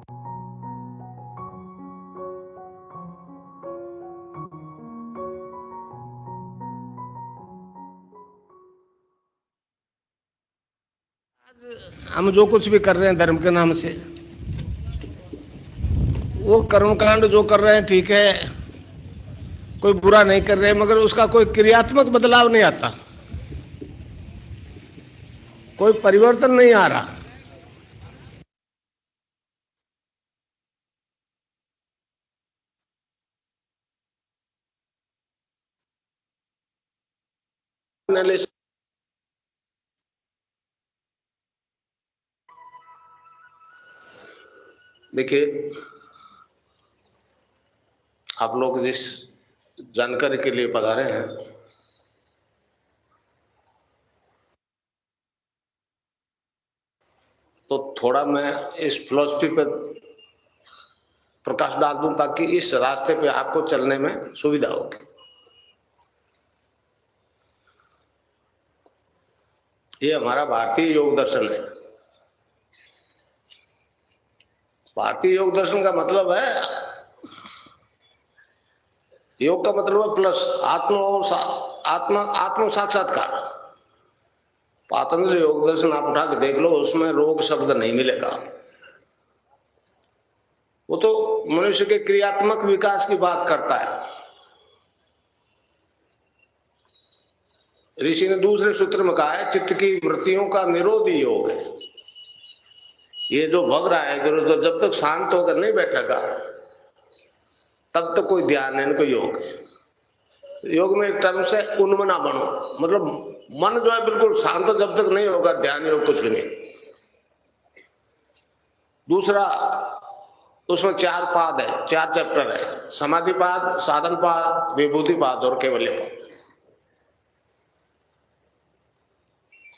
हम जो कुछ भी कर रहे हैं धर्म के नाम से, वो कर्मकांड जो कर रहे हैं ठीक है, कोई बुरा नहीं कर रहे, मगर उसका कोई क्रियात्मक बदलाव नहीं आता, कोई परिवर्तन नहीं आ रहा। देखिए, आप लोग जिस जानकारी के लिए पधारे हैं, तो थोड़ा मैं इस फिलॉसफी पर प्रकाश डाल दूं ताकि इस रास्ते पे आपको चलने में सुविधा होगी। ये हमारा भारतीय योग दर्शन है। भारतीय योग दर्शन का मतलब है, योग का मतलब है प्लस आत्म साक्षात्कार। पातंजलि योग दर्शन आप उठा के देख लो, उसमें रोग शब्द नहीं मिलेगा। वो तो मनुष्य के क्रियात्मक विकास की बात करता है। ऋषि ने दूसरे सूत्र में कहा है, चित्त की वृत्तियों का निरोध ही योग है। ये जो भग रहा है इधर उधर, जब तक शांत होकर नहीं बैठेगा तब तक कोई ध्यान है, कोई योग है। योग में एक टर्म से उन्मना बनो, मतलब मन जो है बिल्कुल शांत जब तक नहीं होगा, ध्यान योग कुछ भी नहीं। दूसरा, उसमें 4 पाद है, 4 चैप्टर है, समाधि पाद, साधन पाद, विभूति पाद और कैवल्य पाद।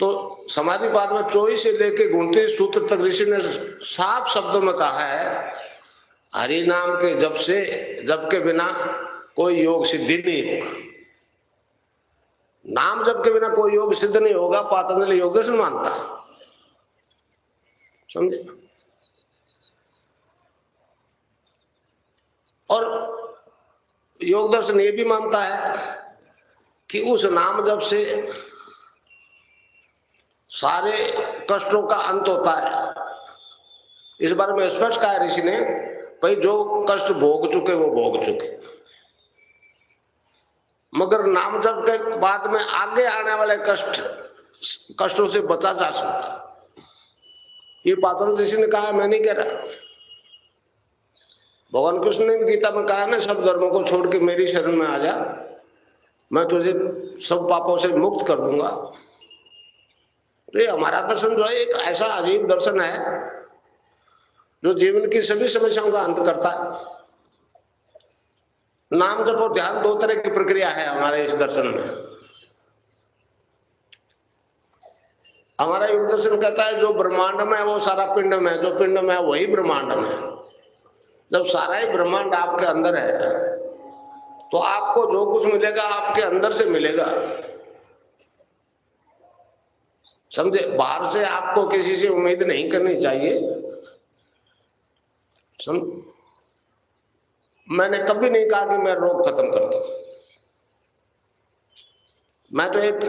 तो समाधि पाद में 24 से लेके 29 सूत्र तक ऋषि ने साफ शब्दों में कहा है, हरि नाम के जप के बिना कोई योग सिद्धि नहीं होगा। नाम जप के बिना कोई योग सिद्ध नहीं होगा, पातंजलि योग दर्शन मानता है। समझे? और योग दर्शन ये भी मानता है कि उस नाम जप से सारे कष्टों का अंत होता है। इस बारे में स्पष्ट कहा है ऋषि ने, भाई जो कष्ट भोग चुके वो भोग चुके, मगर नाम जप के बाद में आगे आने वाले कष्टों से बचा जा सकता। ये पातंजलि ऋषि ने कहा, मैं नहीं कह रहा। भगवान कृष्ण ने भी गीता में कहा ना, सब धर्मों को छोड़ के मेरी शरण में आ जा, मैं तुझे सब पापों से मुक्त कर दूंगा। तो ये हमारा दर्शन जो है एक ऐसा अजीब दर्शन है जो जीवन की सभी समस्याओं का अंत करता है। नाम जप और ध्यान 2 तरह की प्रक्रिया है हमारे इस दर्शन में। हमारा योग दर्शन कहता है, जो ब्रह्मांड में है वो सारा पिंड में है, जो पिंड में है वही ब्रह्मांड में है। जब सारा ही ब्रह्मांड आपके अंदर है तो आपको जो कुछ मिलेगा आपके अंदर से मिलेगा। समझे? बाहर से आपको किसी से उम्मीद नहीं करनी चाहिए। मैंने कभी नहीं कहा कि मैं रोग खत्म करता हूं। मैं तो एक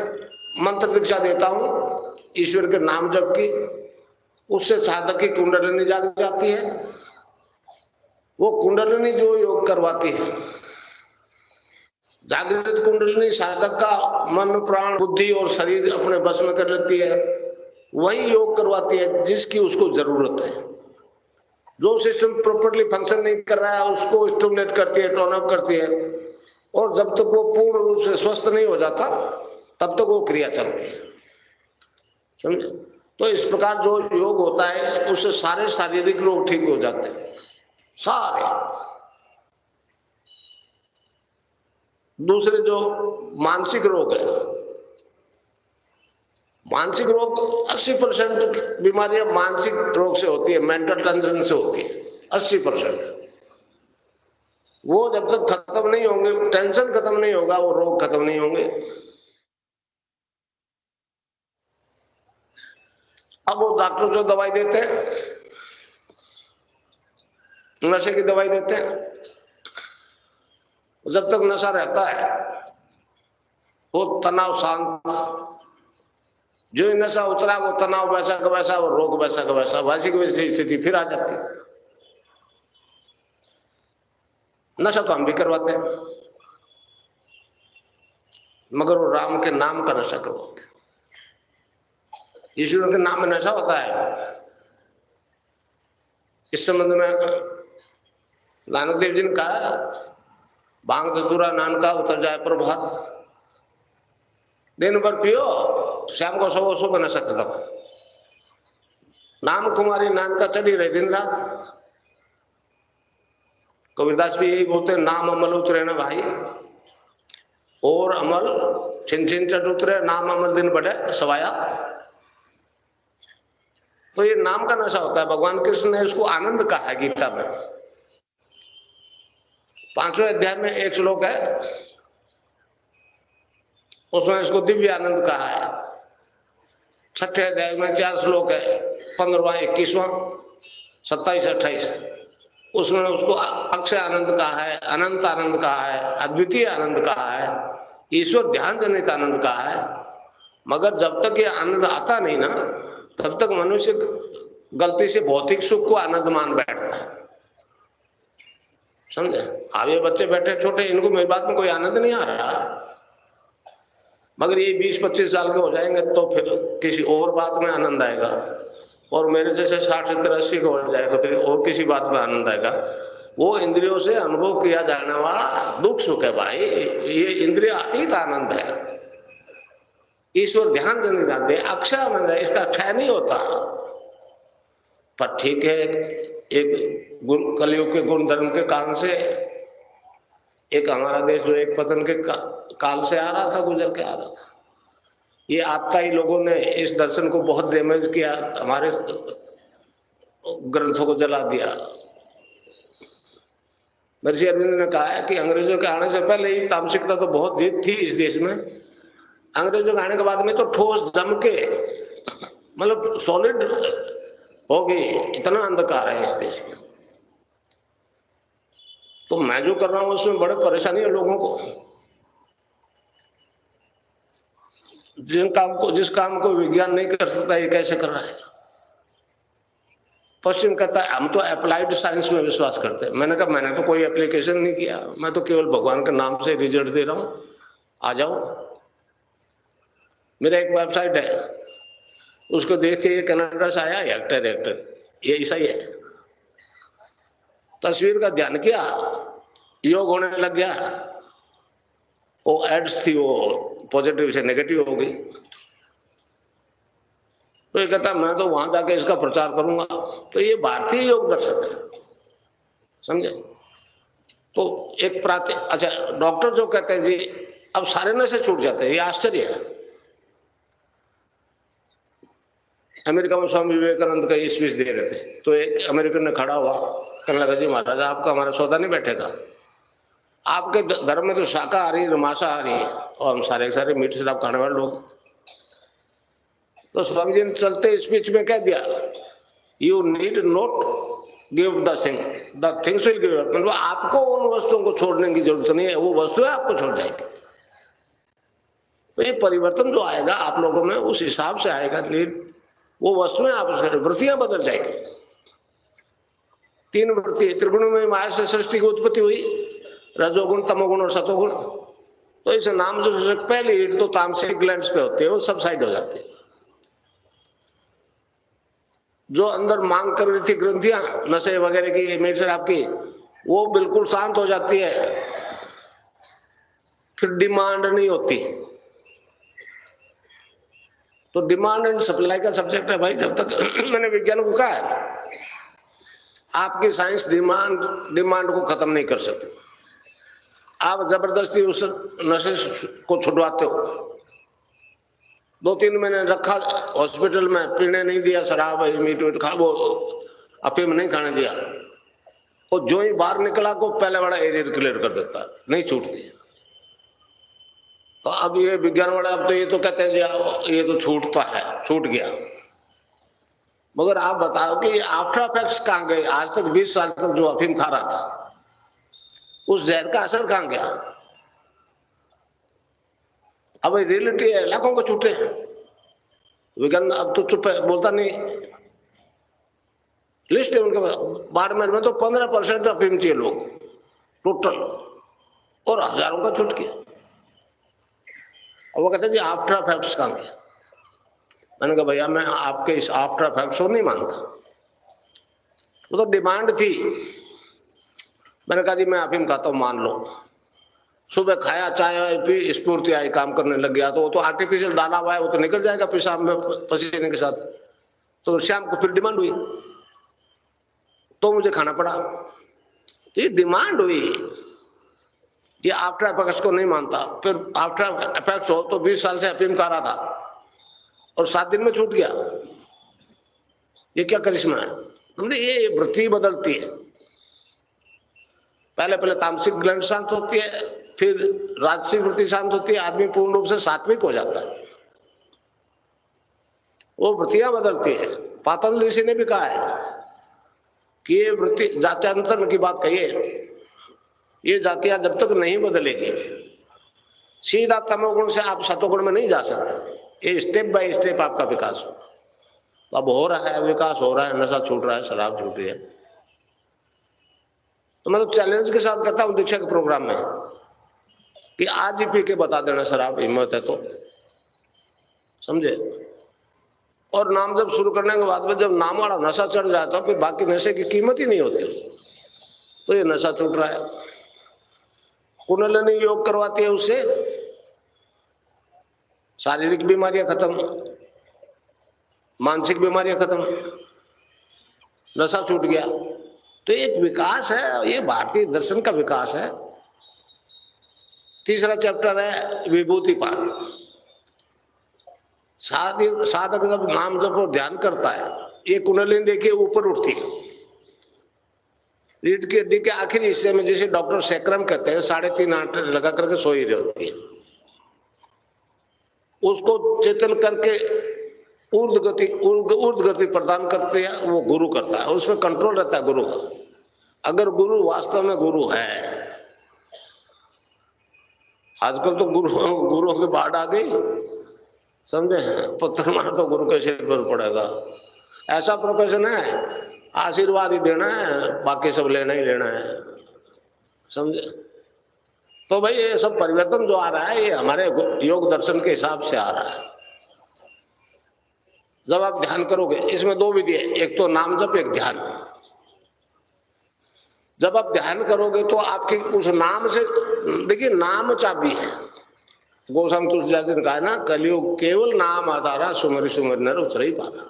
मंत्र दीक्षा देता हूं ईश्वर के नाम जप की, उससे साधक की कुंडलिनी जाग जाती है। वो कुंडलिनी जो योग करवाती है, जागृत कुंडलिनी साधक का मन प्राण बुद्धि और शरीर अपने बस में कर लेती है। वही योग करवाती है जिसकी उसको जरूरत है। जो सिस्टम प्रॉपर्ली फंक्शन नहीं कर रहा है उसको स्टिमुलेट करती है, टर्न अप करती है। और जब तक वो पूर्ण रूप से स्वस्थ नहीं हो जाता तब तक वो क्रिया चलती है। समझे? तो इस प्रकार जो योग होता है उससे सारे शारीरिक रोग ठीक हो जाते हैं, सारे। दूसरे जो मानसिक रोग है, मानसिक रोग 80% बीमारियां मानसिक रोग से होती है, मेंटल टेंशन से होती है 80%। वो जब तक खत्म नहीं होंगे, टेंशन खत्म नहीं होगा, वो रोग खत्म नहीं होंगे। अब वो डॉक्टर जो दवाई देते हैं नशे की दवाई देते हैं। जब तक नशा रहता है वो तनाव शांत, जो ही नशा उतरा वो तनाव वैसा का वैसा, वो रोग वैसा का वैसा, वैसी की वैसी स्थिति फिर आ जाती है। नशा तो हम भी करवाते हैं, मगर वो राम के नाम का नशा करवाते हैं। ईश्वर के नाम में नशा होता है। इस संबंध में नानक देव जी ने कहा, भांग धतूरा नानका उतर जाए प्रभात, दिन भर पियो, शाम को सो सो बना सकता था। नाम कुमारी नानका चढ़ी रहे दिन रात। कबीरदास भी यही बोलते हैं, नाम अमल उतरे ना भाई, और अमल छिन छिन चढ़ उतरे, नाम अमल दिन बढ़े सवाया। तो ये नाम का नशा होता है। भगवान कृष्ण ने इसको आनंद कहा है गीता में। 5वें अध्याय में एक श्लोक है, उसमें इसको दिव्य आनंद कहा है। 6ठे अध्याय में 4 श्लोक है, 15वां 21वां 27 28, उसमें उसको अक्षय आनंद कहा है, अनंत आनंद कहा है, अद्वितीय आनंद कहा है, ईश्वर ध्यान जनित आनंद कहा है। मगर जब तक ये आनंद आता नहीं ना, तब तक मनुष्य गलती से भौतिक सुख को आनंद मान बैठता है। समझे? अब ये बच्चे बैठे छोटे, इनको मेरी बात में कोई आनंद नहीं आ रहा, मगर ये 20-25 साल के हो जाएंगे तो फिर किसी और बात में आनंद आएगा, और मेरे जैसे 60-70-80 के हो जाए तो फिर और किसी बात में आनंद आएगा। वो इंद्रियों से अनुभव किया जाने वाला दुख सुख है भाई, ये इंद्रिय अतीत आनंद है। ईश्वर ध्यान देने जाते हैं, अक्षय आनंद है, इसका क्षय नहीं होता। पर ठीक है, एक कलयुग के गुण धर्म के कारण से एक हमारा देश जो एक पतन के काल से आ रहा था, गुजर के आ रहा था, ये आत्ताई लोगों ने इस दर्शन को बहुत डैमेज किया, हमारे ग्रंथों को जला दिया। महर्षि अरविंद ने कहा है कि अंग्रेजों के आने से पहले ही तामसिकता तो बहुत थी इस देश में, अंग्रेजों के आने के बाद में तो ठोस जम के मतलब सॉलिड हो गई, इतना अंधकार है इस देश में। तो मैं जो कर रहा हूं उसमें बड़े परेशानी है लोगों को। जिस काम को विज्ञान नहीं कर सकता, ये कैसे कर रहा है? पश्चिम कहता है हम तो अप्लाइड साइंस में विश्वास करते हैं। मैंने कहा मैंने तो कोई एप्लीकेशन नहीं किया, मैं तो केवल भगवान के नाम से रिजल्ट दे रहा हूं, आ जाओ। मेरा एक वेबसाइट है, उसको देख के ये कनाडा से आया एक्टर ये ऐसा ही है। तस्वीर का ध्यान किया, योग होने लग गया, वो एड्स थी वो पॉजिटिव से नेगेटिव हो गई। तो ये कहता मैं तो वहां जाके इसका प्रचार करूंगा। तो ये भारतीय योग दर्शन है, समझे? तो एक अच्छा, डॉक्टर जो कहते हैं जी अब सारे नशे छूट जाते हैं, ये आश्चर्य है। अमेरिका में स्वामी विवेकानंद का स्पीच दे रहे थे, तो एक अमेरिकन ने खड़ा हुआ, कहने लगा जी महाराज आपका हमारा सौदा नहीं बैठेगा, आपके धर्म में तो शाकाहारी मांसाहारी है और हम सारे मीट शराब खाने वाले लोग। तो स्वामी जी ने चलते स्पीच में कह दिया, you need not give the things will give, मतलब आपको उन वस्तुओं को छोड़ने की जरूरत नहीं है, वो वस्तुएं आपको छोड़ जाएगी। तो ये परिवर्तन जो आएगा आप लोगों में उस हिसाब से आएगा, वो वस्तुएं आप वृत्तियां बदल जाएगी। 3 वृत्ति त्रिगुण में माया से सृष्टि की उत्पत्ति हुई, रजोगुण तमोगुण और सतोगुण। तो इस नाम से पहले ईट तो तामसिक ग्लैंड्स पे होती है, वो सब साइड हो जाती है। जो अंदर मांग कर रही थी ग्रंथियां नशे वगैरह की, मीट शराब की, वो बिल्कुल शांत हो जाती है, फिर डिमांड नहीं होती। तो डिमांड एंड सप्लाई का सब्जेक्ट है भाई। जब तक मैंने विज्ञान को कहा है आपकी साइंस डिमांड को खत्म नहीं कर सकती। आप जबरदस्ती उस नशे को छुड़वाते हो। 2-3 महीने रखा हॉस्पिटल में, पीने नहीं दिया शराब मीट खा, वो अफीम नहीं खाने दिया, वो जो ही बाहर निकला को पहले बड़ा एरियर क्लियर कर देता, नहीं छूटती। तो अब ये विज्ञान वाला अब तो ये तो कहते हैं जी ये तो छूटता है, छूट गया। मगर आप बताओ कि आफ्टर इफेक्ट्स कहां गए? आज तक 20 साल तक जो अफीम खा रहा था, उस जहर का असर कहां गया? अब रियलिटी है, लाखों को छूटे हैं। विज्ञान अब तो चुप है, बोलता नहीं। लिस्ट है उनके पास। बाड़मेर में तो 15% अफीम चाहिए लोग टोटल, और हजारों का छूट गया। और वो कहते हैं जी आफ्टर इफेक्ट्स कहां गया? मैंने कहा भैया मैं आपके इस आफ्टर इफेक्ट्स को नहीं मानता। वो तो डिमांड थी। मैंने कहा जी मैं अफीम खाता हूं, मान लो। सुबह खाया, चाय पी, स्फूर्ति आई, काम करने लग गया। तो वो तो आर्टिफिशियल डाला हुआ है, वो तो निकल जाएगा पेशाब में पसीने के साथ। तो शाम को फिर डिमांड हुई तो मुझे खाना पड़ा। तो ये डिमांड हुई। ये आफ्टर इफेक्ट्स को नहीं मानता। फिर आफ्टर इफेक्ट्स हो तो 20 साल से अफीम खा रहा था और 7 दिन में छूट गया। ये क्या करिश्मा है? हमने ये वृत्ति बदलती है। पहले पहले तामसिक ग्लैंड शांत होती है, फिर राजसिक वृत्ति शांत होती है, आदमी पूर्ण रूप से सात्विक हो जाता है। वो वृत्तियां बदलती है। पातंजलि ऋषि ने भी कहा है कि ये वृत्ति जात्यांतर की बात कही है, ये जातियां जब तक नहीं बदलेगी, सीधा तमोगुण से आप सतोगुण में नहीं जा सकते। ये स्टेप बाय स्टेप आपका विकास होगा। तो अब हो रहा है, विकास हो रहा है, नशा छूट रहा है, शराब छूट रही है। तो मैं तो चैलेंज के साथ कहता हूं दीक्षा के प्रोग्राम में कि आज ही पी के बता देना शराब, हिम्मत है तो, समझे। और नाम जब शुरू करने के बाद में जब नाम वाला नशा चढ़ जाता है, फिर बाकी नशे की कीमत ही नहीं होती। तो ये नशा छूट रहा है। कुंडलिनी योग करवाती है, उससे शारीरिक बीमारियां खत्म, मानसिक बीमारियां खत्म, नशा छूट गया। तो एक विकास है, ये भारतीय दर्शन का विकास है। तीसरा चैप्टर है विभूति पाद। साधक जब नाम जप और ध्यान करता है, ये कुंडलिनी देखिए ऊपर उठती है। रीढ़ की हड्डी के आखिरी हिस्से में, जिसे डॉक्टर सैक्रम कहते हैं, 3.5 आंट लगा करके सोई रही होती है। उसको चेतन करके ऊर्ध्व गति प्रदान करते हैं, वो गुरु करता है। उसमें कंट्रोल रहता है गुरु का। अगर गुरु वास्तव में गुरु है, आजकल तो गुरुओं की बाढ़ आ गई, समझे। पुत्र मार तो गुरु के सिर पर पड़ेगा, ऐसा प्रोफेशन है। आशीर्वाद ही देना है, बाकी सब लेना ही लेना है, समझे। तो भाई ये सब परिवर्तन जो आ रहा है, ये हमारे योग दर्शन के हिसाब से आ रहा है। जब आप ध्यान करोगे, इसमें 2 विधि है, एक तो नाम जप, एक ध्यान। जब आप ध्यान करोगे तो आपके उस नाम से, देखिए नाम चाबी है। गोस्वामी तुलसीदास जी ने कहा ना, कलियुग केवल नाम आधारा, सुमरि सुमरि नर उतरे ही पारा।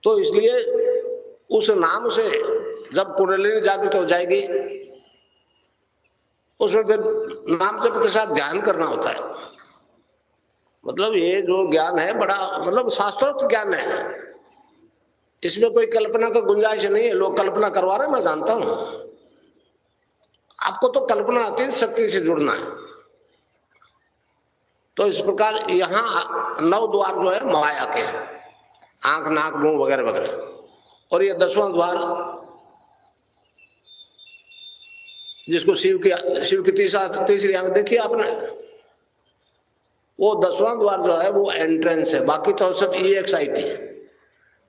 तो इसलिए उस नाम से जब कुंडलिनी जागृत हो जाएगी, उसमें फिर नाम जप के साथ ध्यान करना होता है। मतलब ये जो ज्ञान है बड़ा, मतलब शास्त्रोक्त ज्ञान है। इसमें कोई कल्पना का गुंजाइश नहीं है। लोग कल्पना करवा रहे हैं, मैं जानता हूं। आपको तो कल्पना आती है, शक्ति से जुड़ना है। तो इस प्रकार यहां 9 द्वार जो है माया के, आंख, नाक, मुंह वगैरह वगैरह। और ये 10वां द्वार, जिसको शिव की तीसरी आंख देखी आपने, वो 10वां द्वार जो है वो एंट्रेंस है। बाकी तो सब EXIT है।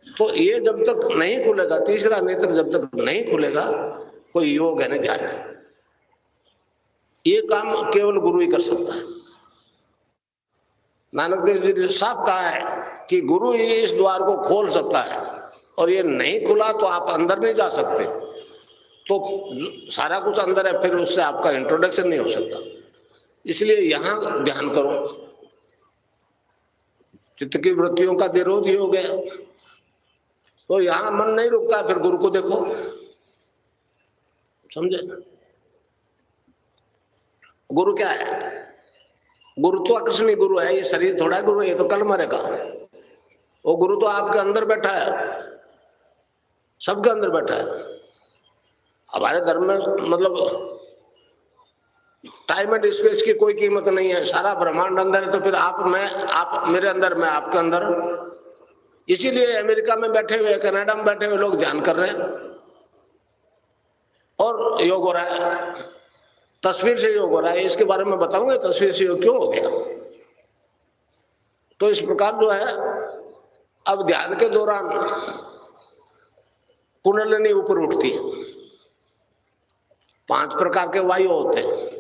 तो ये जब तक नहीं खुलेगा, तीसरा नेत्र जब तक नहीं खुलेगा, कोई योग है नहीं, ध्यान है। ये काम केवल गुरु ही कर सकता है। नानक देव जी ने साफ कहा है कि गुरु ही इस द्वार को खोल सकता है, और ये नहीं खुला तो आप अंदर नहीं जा सकते। तो सारा कुछ अंदर है, फिर उससे आपका इंट्रोडक्शन नहीं हो सकता। इसलिए यहां ध्यान करो। चित्त की वृत्तियों का निरोध ही हो गया, तो यहां मन नहीं रुकता, फिर गुरु को देखो, समझे। गुरु क्या है? गुरु तो आकर्षणीय गुरु है। ये शरीर थोड़ा है गुरु, ये तो कल मरेगा। वो गुरु तो आपके अंदर बैठा है, सबके अंदर बैठा है। हमारे धर्म में मतलब टाइम एंड स्पेस की कोई कीमत नहीं है। सारा ब्रह्मांड अंदर है, तो फिर आप मेरे अंदर, मैं आपके अंदर, इसीलिए अमेरिका में बैठे हुए, कनाडा में बैठे हुए लोग ध्यान कर रहे हैं और योग हो रहा है, तस्वीर से योग हो रहा है। इसके बारे में बताऊंगा तस्वीर से योग क्यों हो गया। तो इस प्रकार जो है, अब ध्यान के दौरान कुंडलिनी ऊपर उठती है। 5 प्रकार के वायु होते हैं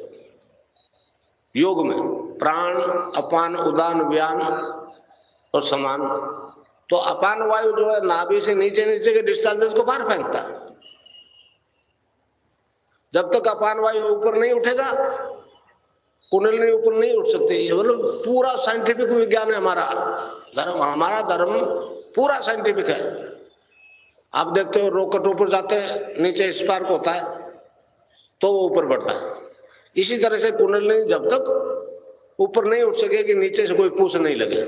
योग में, प्राण, अपान, उदान, व्यान और समान। तो अपान वायु जो है नाभि से नीचे नीचे के डिस्चार्जेस को बाहर फेंकता है। जब तक अपान वायु ऊपर नहीं उठेगा कुंडलिनी ऊपर नहीं उठ सकती। ये मतलब पूरा साइंटिफिक विज्ञान है हमारा धर्म। हमारा धर्म पूरा साइंटिफिक है। आप देखते हो रॉकेट ऊपर जाते हैं, नीचे स्पार्क होता है तो वो ऊपर बढ़ता है। इसी तरह से कुंडलिनी जब तक ऊपर नहीं उठ सकेगी, नीचे से कोई पूछ नहीं लगे,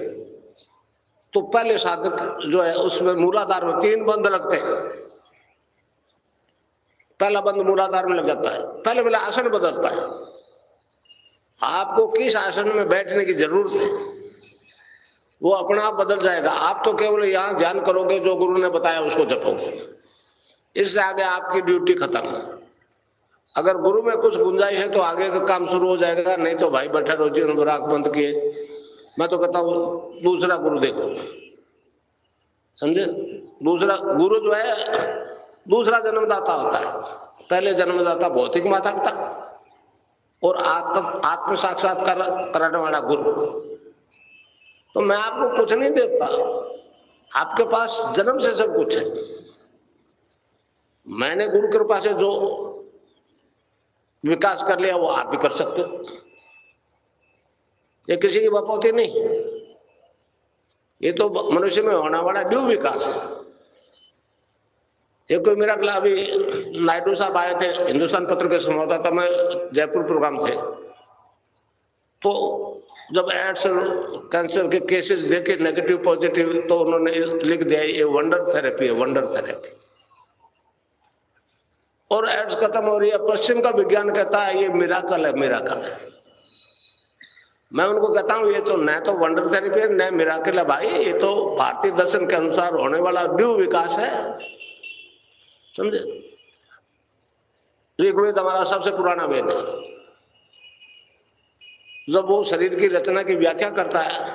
तो पहले साधक जो है उसमें मूलाधार में 3 बंद लगते हैं। पहला बंद मूलाधार में लग जाता है। पहले आसन बदलता है। आपको किस आसन में बैठने की जरूरत है वो अपना आप बदल जाएगा। आप तो केवल यहां ध्यान करोगे, जो गुरु ने बताया उसको जपोगे, इससे आगे आपकी ड्यूटी खत्म। अगर गुरु में कुछ गुंजाइश है तो आगे का काम शुरू हो जाएगा, नहीं तो भाई बैठा रोजी राख बंद किए। मैं तो कहता हूं दूसरा गुरु देखो, समझे। दूसरा गुरु जो है दूसरा जन्मदाता होता है। पहले जन्मदाता भौतिक माता पिता और आत्म साक्षात्कार कराने वाला गुरु। तो मैं आपको कुछ नहीं देता, आपके पास जन्म से सब कुछ है। मैंने गुरु कृपा से जो विकास कर लिया वो आप भी कर सकते हो। ये किसी की बपौती नहीं, ये तो मनुष्य में होने वाला ड्यू विकास है। ये कोई मेरा अभी नायडू साहब आए थे, हिंदुस्तान पत्र के संवाददाता में जयपुर प्रोग्राम थे, तो जब एड्स कैंसर के केसेस देखे नेगेटिव पॉजिटिव, तो उन्होंने लिख दिया ये वंडर थेरेपी है, वंडर थेरेपी। और एड्स खत्म हो रही है। पश्चिम का विज्ञान कहता है ये मिराकल है, मिराकल है। मैं उनको कहता हूं ये तो न तो वंडर थेरेपी है न मिराकल है भाई, ये तो भारतीय दर्शन के अनुसार होने वाला ड्यू विकास है, समझे। ऋग्वेद हमारा सबसे पुराना वेद है। जब वो शरीर की रचना की व्याख्या करता है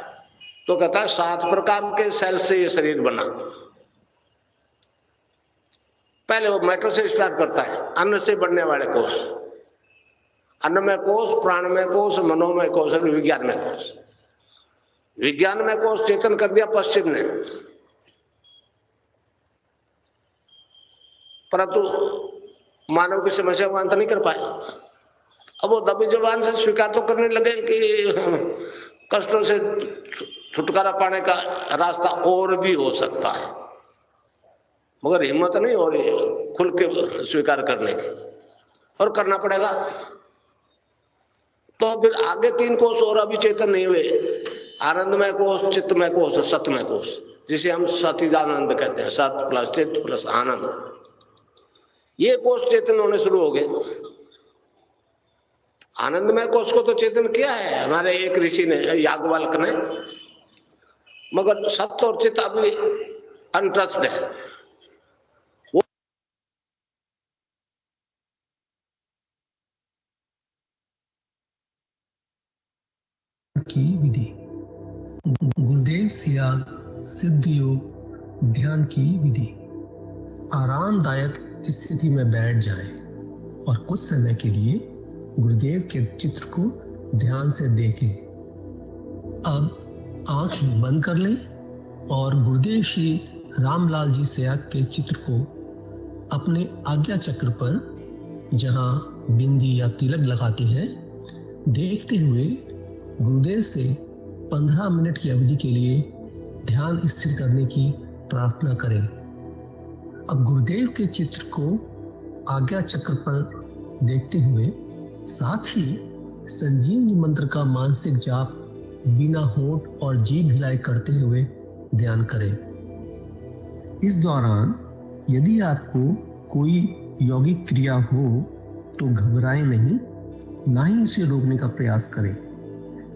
तो कहता है 7 प्रकार के सेल से ये शरीर बना। पहले वो मैटर से स्टार्ट करता है, अन्न से बनने वाले कोष, अन्नमय कोष, प्राणमय कोष, मनोमय कोष और विज्ञानमय कोष। विज्ञानमय कोष चेतन कर दिया पश्चिम ने, परंतु मानव की समस्या को अंत नहीं कर पाए। अब वो दबी जबान से स्वीकार तो करने लगे कि कष्टों से छुटकारा पाने का रास्ता और भी हो सकता है, मगर हिम्मत नहीं हो रही खुल के स्वीकार करने की, और करना पड़ेगा। तो फिर आगे 3 कोष और अभी चेतन नहीं हुए, आनंदमय कोष, चित्तमय कोष, सतमय कोष, जिसे हम सच्चिदानंद कहते हैं। सत प्लस चित्त प्लस आनंद, ये कोष चेतन होने शुरू हो गए। आनंदमय कोष को तो चेतन किया है हमारे एक ऋषि ने, याज्ञवल्क्य ने, मगर सत्य और चित्त अभी अनटच्ड है। की विधि, गुरुदेव सियाग सिद्ध योग ध्यान की विधि। आरामदायक स्थिति में बैठ जाएं और कुछ समय के लिए गुरुदेव के चित्र को ध्यान से देखें। अब आंखें बंद कर लें और गुरुदेव श्री रामलाल जी सियाग के चित्र को अपने आज्ञा चक्र पर, जहां बिंदी या तिलक लगाते हैं, देखते हुए गुरुदेव से 15 मिनट की अवधि के लिए ध्यान स्थिर करने की प्रार्थना करें। अब गुरुदेव के चित्र को आज्ञा चक्र पर देखते हुए साथ ही संजीवनी मंत्र का मानसिक जाप बिना होंठ और जीभ हिलाए करते हुए ध्यान करें। इस दौरान यदि आपको कोई यौगिक क्रिया हो तो घबराएं नहीं, ना ही इसे रोकने का प्रयास करें।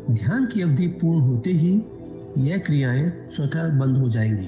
ध्यान की अवधि पूर्ण होते ही यह क्रियाएं स्वतः बंद हो जाएंगी।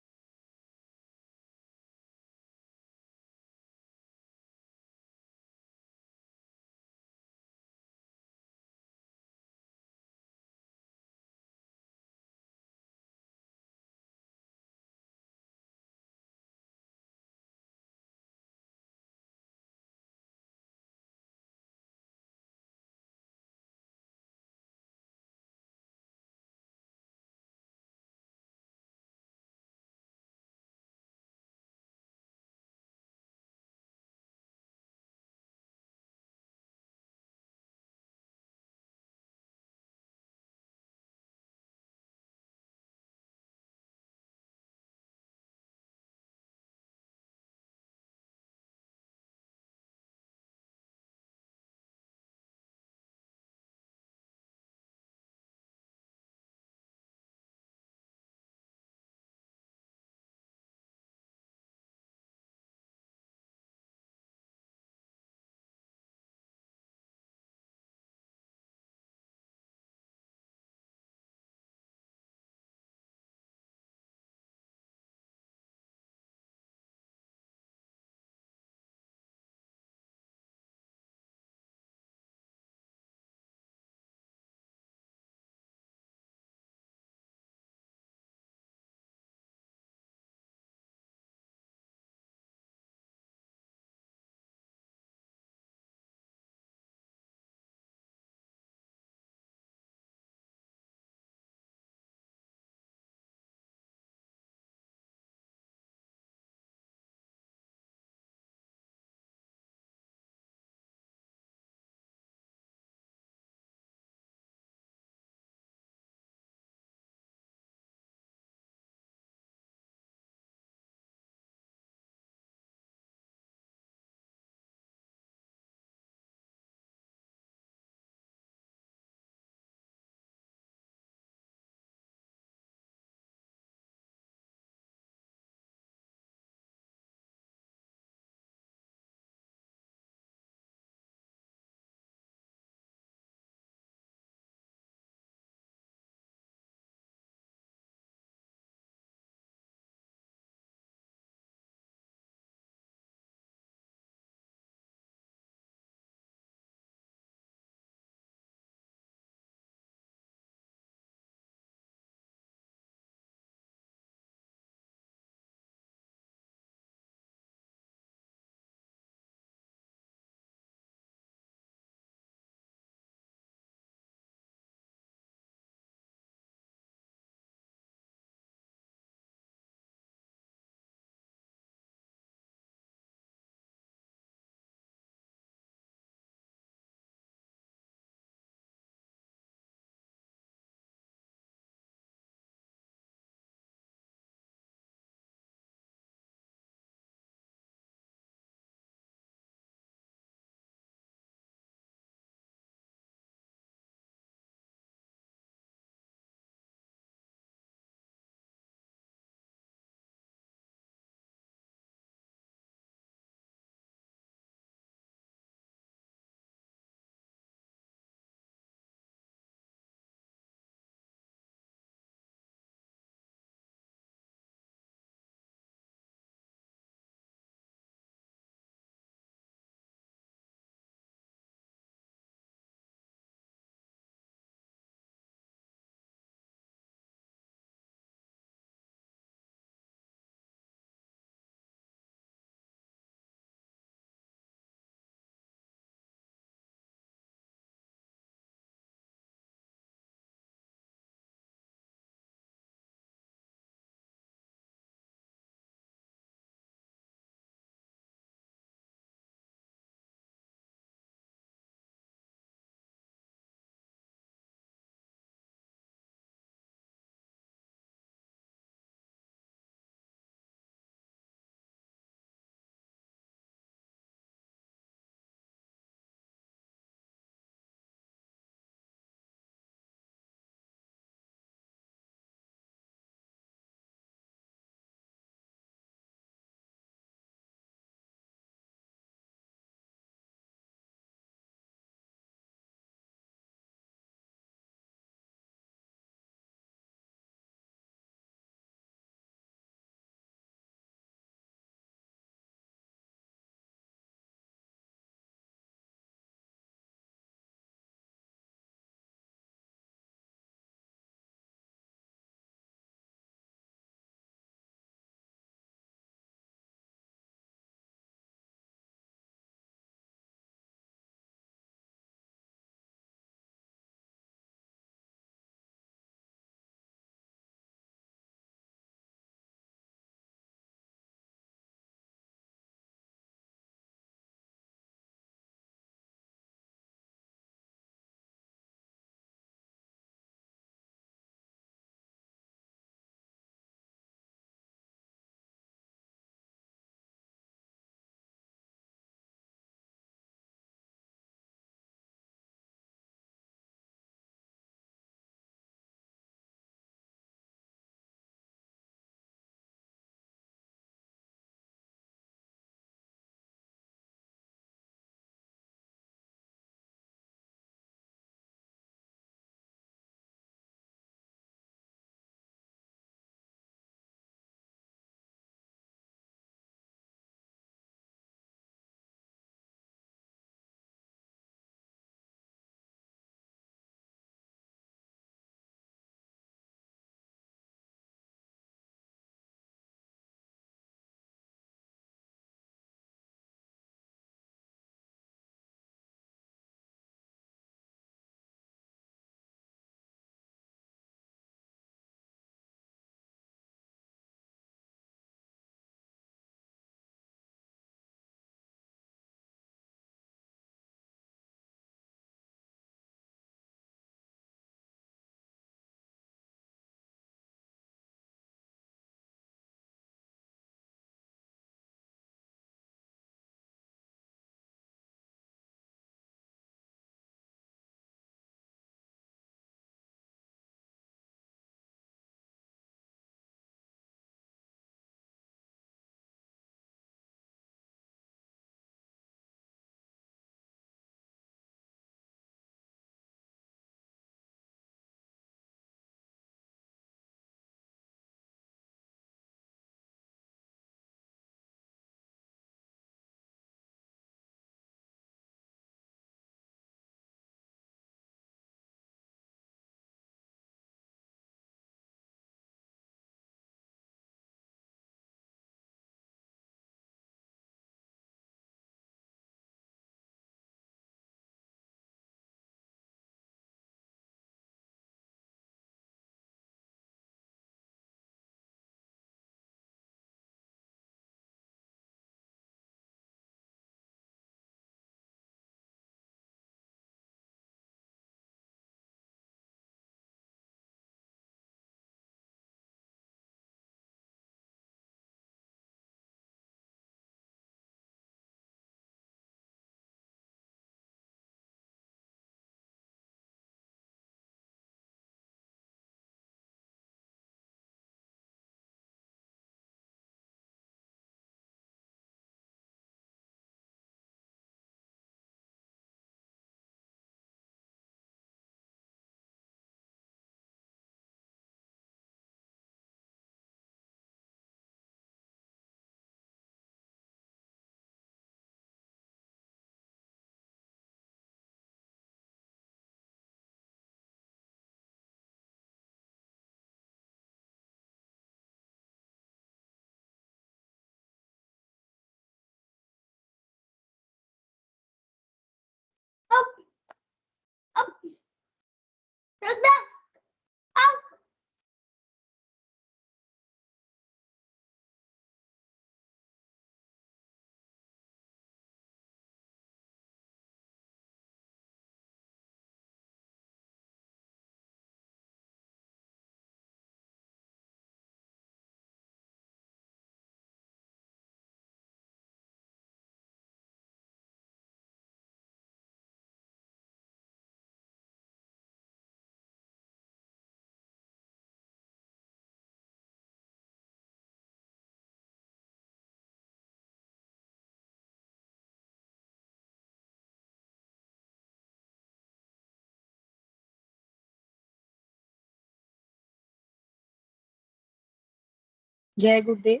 जय गुरुदेव।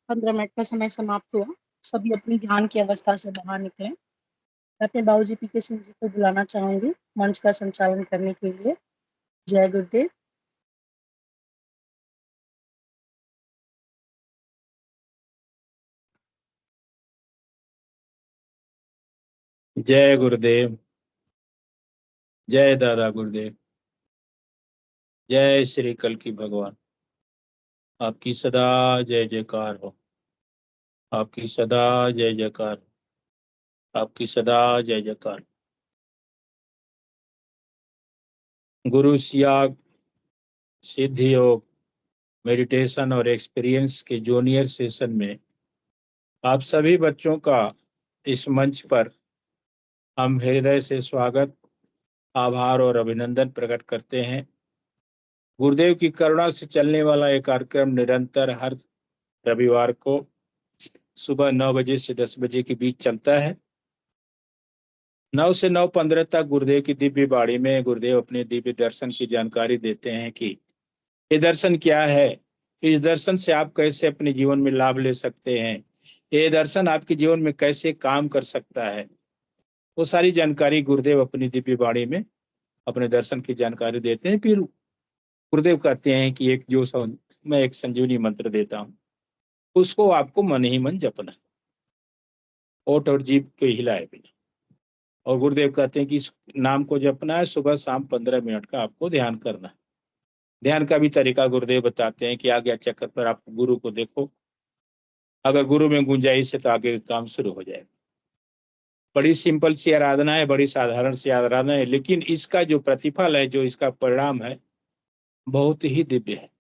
15 मिनट का समय समाप्त हुआ। सभी अपनी ध्यान की अवस्था से बाहर निकले। मैं अपने बाबूजी पीके सिंह जी को बुलाना चाहूंगी मंच का संचालन करने के लिए। जय गुरुदेव। जय गुरुदेव। जय दादा गुरुदेव। जय श्री कल्कि भगवान। आपकी सदा जय जयकार हो। आपकी सदा जय जयकार। आपकी सदा जय जयकार। गुरु सियाग सिद्धि योग मेडिटेशन और एक्सपीरियंस के जूनियर सेशन में आप सभी बच्चों का इस मंच पर हम हृदय से स्वागत, आभार और अभिनंदन प्रकट करते हैं। गुरुदेव की करुणा से चलने वाला ये कार्यक्रम निरंतर हर रविवार को सुबह 9 बजे से 10 बजे के बीच चलता है। 9 से 9:15 तक गुरुदेव की दिव्य बाड़ी में गुरुदेव अपने दिव्य दर्शन की जानकारी देते हैं कि ये दर्शन क्या है, इस दर्शन से आप कैसे अपने जीवन में लाभ ले सकते हैं, ये दर्शन आपके जीवन में कैसे काम कर सकता है। वो सारी जानकारी गुरुदेव अपनी दिव्य बाड़ी में अपने दर्शन की जानकारी देते हैं। फिर गुरुदेव कहते हैं कि मैं एक संजीवनी मंत्र देता हूँ, उसको आपको मन ही मन जपना है, ओठ और जीभ को हिलाए बिना। और गुरुदेव कहते हैं कि इस नाम को जपना है, सुबह शाम 15 मिनट का आपको ध्यान करना है। ध्यान का भी तरीका गुरुदेव बताते हैं कि आज्ञा चक्र पर आप गुरु को देखो, अगर गुरु में गुंजाइश है तो आगे काम शुरू हो जाएगा। बड़ी सिंपल सी आराधना है, बड़ी साधारण सी आराधना है, लेकिन इसका जो प्रतिफल है, जो इसका परिणाम है, बहुत ही दिव्य है।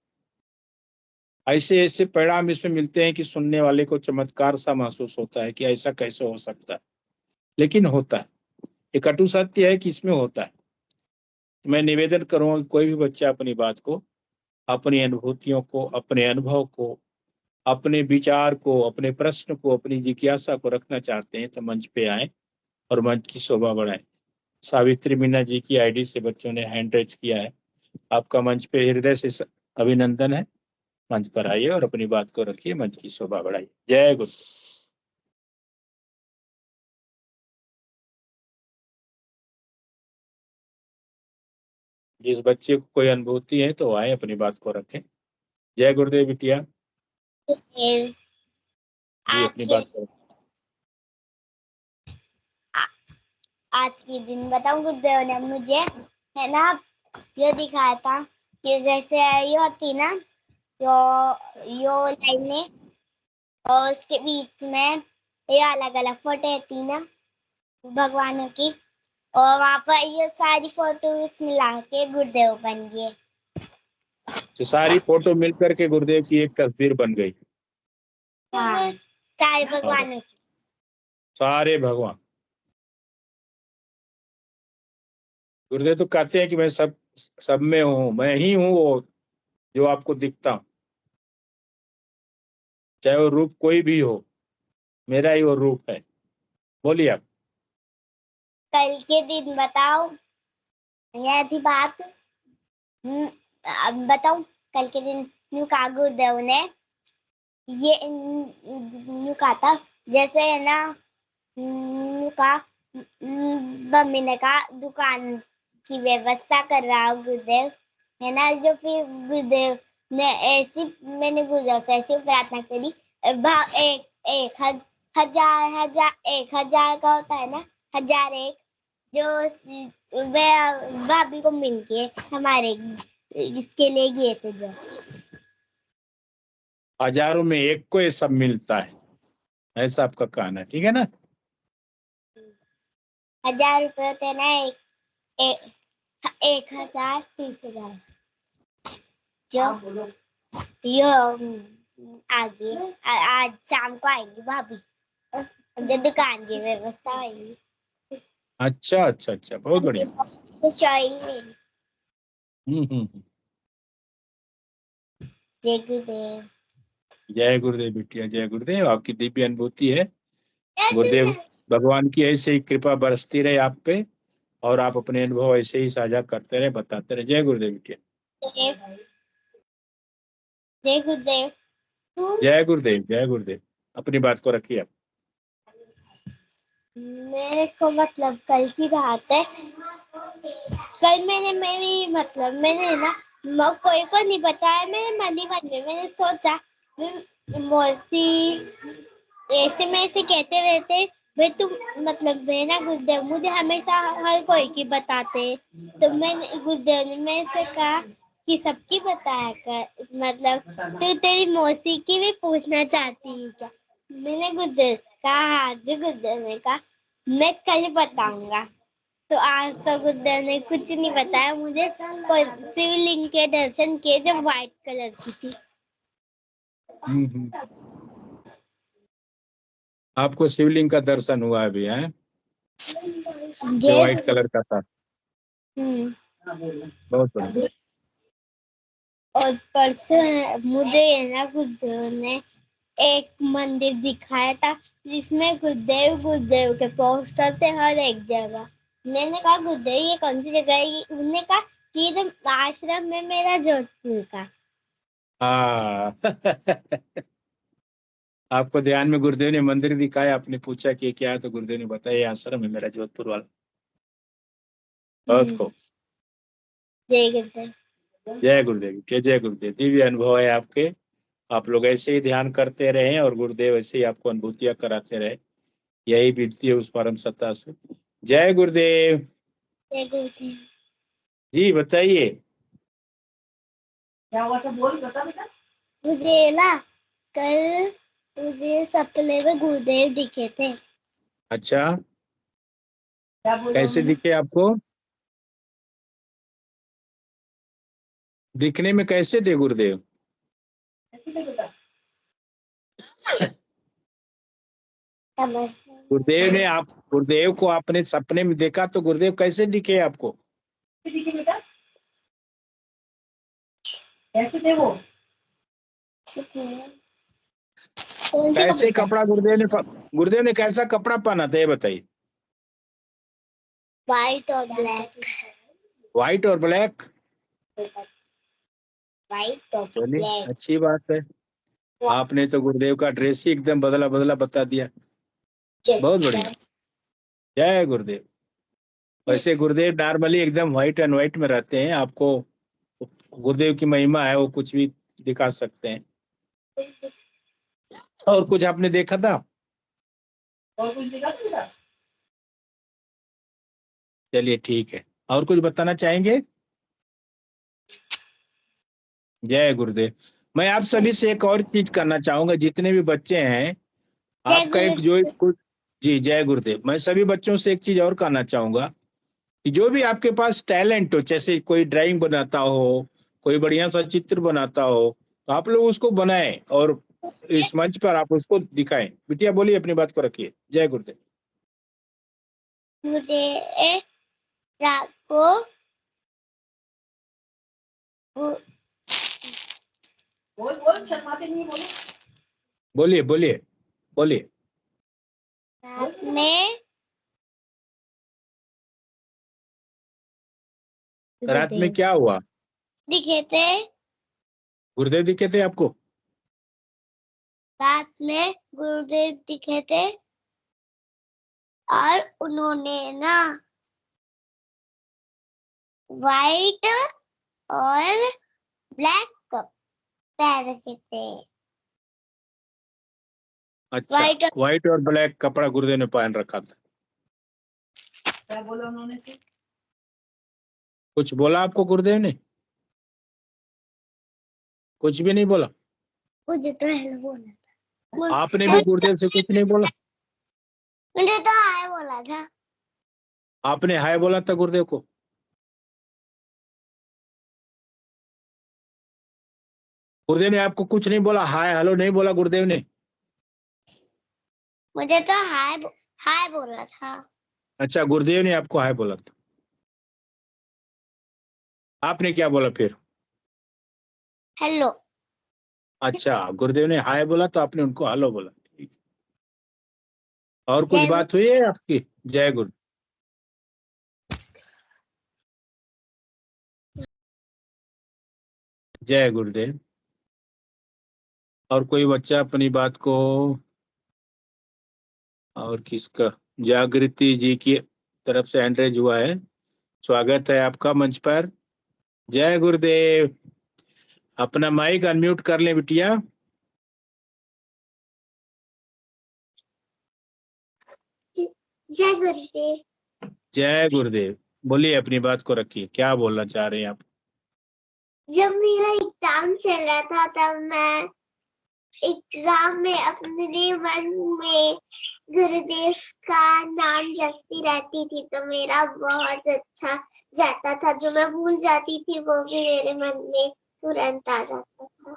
ऐसे ऐसे परिणाम इसमें मिलते हैं कि सुनने वाले को चमत्कार सा महसूस होता है कि ऐसा कैसे हो सकता है, लेकिन होता है। ये कटु सत्य है कि इसमें होता है। मैं निवेदन करूंगा कि कोई भी बच्चा अपनी बात को, अपनी अनुभूतियों को, अपने अनुभव को, अपने विचार को, अपने प्रश्न को, अपनी जिज्ञासा को रखना चाहते हैं तो मंच पे आए और मंच की शोभा बढ़ाएं। सावित्री मीना जी की आईडी से बच्चों ने हैंड रेज किया है। आपका मंच पे हृदय से अभिनंदन है। मंच पर आइए और अपनी बात को रखिए, मंच की शोभा बढ़ाइए। जय गुरु। जिस बच्चे को कोई अनुभूति है तो आए, अपनी बात को रखें। जय गुरुदेव बिटिया जी, अपनी बात करो। आज के दिन बताऊं, गुरुदेव ने मुझे है ना ये दिखाया था कि जैसे ये होती ना यो लाइनें और उसके बीच में ये अलग अलग फोटो होती ना भगवानों की, और वहाँ पर ये सारी फोटोज मिला के गुरुदेव बन गए। तो सारी फोटो मिलकर के गुरुदेव की एक तस्वीर बन गई। हाँ, सारे भगवानों की। सारे भगवान। गुरुदेव तो कहते हैं कि मैं सब में हूँ, मैं ही हूँ वो जो आपको दिखता हूँ, चाहे वो रूप कोई भी हो, मेरा ही वो रूप है। बोलिए आप। कल के दिन बताओ, यह थी बात। अब बताऊं, कल के दिन न्यू कहा गुरुदेव ने, ये न्यू कहा था जैसे है ना, न्यू कहा मम्मी ने कहा दुकान की व्यवस्था कर रहा हूँ गुरुदेव, है ना। जो फिर गुरुदेव ने मैंने गुरुदेव से ऐसी प्रार्थना करी, एक हजार का होता है ना, 1001 जो भाभी को मिल के हमारे इसके लिए गए थे, जो हजारों में एक को ये सब मिलता है, ऐसा आपका कहना है, ठीक है ना। 1000 रुपए होते हैं ना, 1000 30,000 जो यो आगे आज शाम को आएंगी भाभी, जो दुकान की व्यवस्था होगी। अच्छा अच्छा अच्छा, बहुत बढ़िया। खुश हुई मेरी। जय गुरुदेव। जय गुरुदेव बिटिया, जय गुरुदेव। आपकी दिव्य अनुभूति है। गुरुदेव भगवान की ऐसे ही कृपा बरसती रहे आप पे, और आप अपने अनुभव ऐसे ही साझा करते रहे, बताते रहे। जय गुरुदेव बिटिया। जय गुरुदेव। जय गुरुदेव, जय गुरुदेव। अपनी बात को रखिए आप। मेरे को मतलब कल की बात है, कल मैंने ना कोई को नहीं बताया, मेरे मन ही मन में मैंने सोचा मौसी ऐसे में ऐसे कहते रहते भाई तुम मतलब है ना गुरुदेव मुझे हमेशा हर कोई की बताते, तो मैंने गुरुदेव ने मेरे से कहा कि सबकी बताया कर, मतलब तू तेरी मौसी की भी पूछना चाहती है क्या? मैंने गुरुदेव से कहा हाँ जी। गुरुदेव ने कहा मैं कल बताऊंगा। तो आज तो गुरुदेव ने कुछ नहीं बताया मुझे, पर शिवलिंग के दर्शन किए जो व्हाइट कलर की थी। आपको शिवलिंग का दर्शन हुआ अभी है, जो ये व्हाइट कलर का था। बहुत बढ़िया। और परसों मुझे है ना गुरुदेव ने एक मंदिर दिखाया था जिसमें गुरुदेव के पोस्टर थे हर एक जगह। मैंने कहा गुरुदेव ये कौन सी जगह है? उन्होंने कहा कि ये तो आश्रम में मेरा जोधपुर का। हाँ आपको ध्यान में गुरुदेव ने मंदिर दिखाया, आपने पूछा कि क्या है, तो गुरुदेव ने बताया ये आश्रम है मेरा जोधपुर वाला। बहुत खूब। जय गुरुदेव। जय गुरुदेव के जय गुरुदेव। दिव्य अनुभव है आपके। आप लोग ऐसे ही ध्यान करते रहें और गुरुदेव ऐसे ही आपको अनुभूतियां कराते रहे, यही विनती है उस परम सत्ता से। जय गुरुदेव। जय गुरुदेव। जी बताइए। क्या हुआ था, बोल बता बेटा। मुझे ना कल मुझे सपने में गुरुदेव दिखे थे। अच्छा, क्या बोला कैसे उन्होंने? दिखे आपको? दिखने में कैसे थे गुरुदेव? कैसे थे बेटा? गुरुदेव को आपने सपने में देखा, तो गुरुदेव कैसे दिखे आपको? कैसे दिखे बेटा? कैसे थे वो? कैसे कपड़ा गुरुदेव ने कैसा कपड़ा पहना था ये बताइए। व्हाइट और ब्लैक। व्हाइट और ब्लैक। व्हाइट और चलिए ब्लैक। अच्छी बात है, आपने तो गुरुदेव का ड्रेस ही एकदम बदला बदला बता दिया। बहुत बढ़िया। जय गुरुदेव। वैसे गुरुदेव नॉर्मली एकदम व्हाइट एंड व्हाइट में रहते हैं, आपको गुरुदेव की महिमा है, वो कुछ भी दिखा सकते हैं। और कुछ आपने देखा था? और कुछ दिखा था बेटा? चलिए ठीक है, और कुछ बताना चाहेंगे? जय गुरुदेव। मैं आप सभी से एक और चीज करना चाहूंगा, जितने भी बच्चे हैं आपका एक जो कुछ। जी जय गुरुदेव। मैं सभी बच्चों से एक चीज और करना चाहूंगा कि जो भी आपके पास टैलेंट हो, जैसे कोई ड्राइंग बनाता हो, कोई बढ़िया सा चित्र बनाता हो, तो आप लोग उसको बनाएं और इस मंच पर आप उसको दिखाएं। बिटिया बोलिए, अपनी बात को रखिए। जय गुरुदेव। मुझे रात को बोल शर्माते नहीं, बोलो। बोलिए बोलिए बोलिए। रात में क्या हुआ? दिखे थे। गुरुदेव दिखे थे आपको? रात में गुरुदेव दिखे थे और उन्होंने ना व्हाइट और ब्लैक पहन रखे थे। अच्छा, व्हाइट और ब्लैक कपड़ा गुरुदेव ने पहन रखा था। क्या बोला उन्होंने फिर? कुछ बोला आपको गुरुदेव ने? कुछ भी नहीं बोला? मुझे तो हेलो बोला था। आपने भी गुरुदेव से कुछ नहीं बोला? मुझे तो हाय बोला था। आपने हाय बोला था गुरुदेव को? गुरुदेव ने आपको कुछ नहीं बोला, हाय हेलो नहीं बोला गुरुदेव ने? मुझे तो हाय बोला था। अच्छा, गुरुदेव ने आपको हाय बोला था। आपने क्या बोला फिर? हेलो। अच्छा, गुरुदेव ने हाय बोला तो आपने उनको हेलो बोला। ठीक है। और कुछ बात हुई है आपकी? जय गुरु। जय गुरुदेव। और कोई बच्चा अपनी बात को, और किसका, जागृति जी की तरफ से हैंड रेज हुआ है, स्वागत है आपका मंच पर। जय गुरुदेव। अपना माइक अनम्यूट कर ले बिटिया। जय गुरुदेव। जय गुरुदेव। बोलिए, अपनी बात को रखिए, क्या बोलना चाह रहे हैं आप? जब मेरा एग्जाम चल रहा था तब मैं एग्जाम में अपने मन में गुरुदेव का नाम जपती रहती थी, तो मेरा बहुत अच्छा जाता था। जो मैं भूल जाती थी वो भी मेरे मन में तुरंत आ जाता था।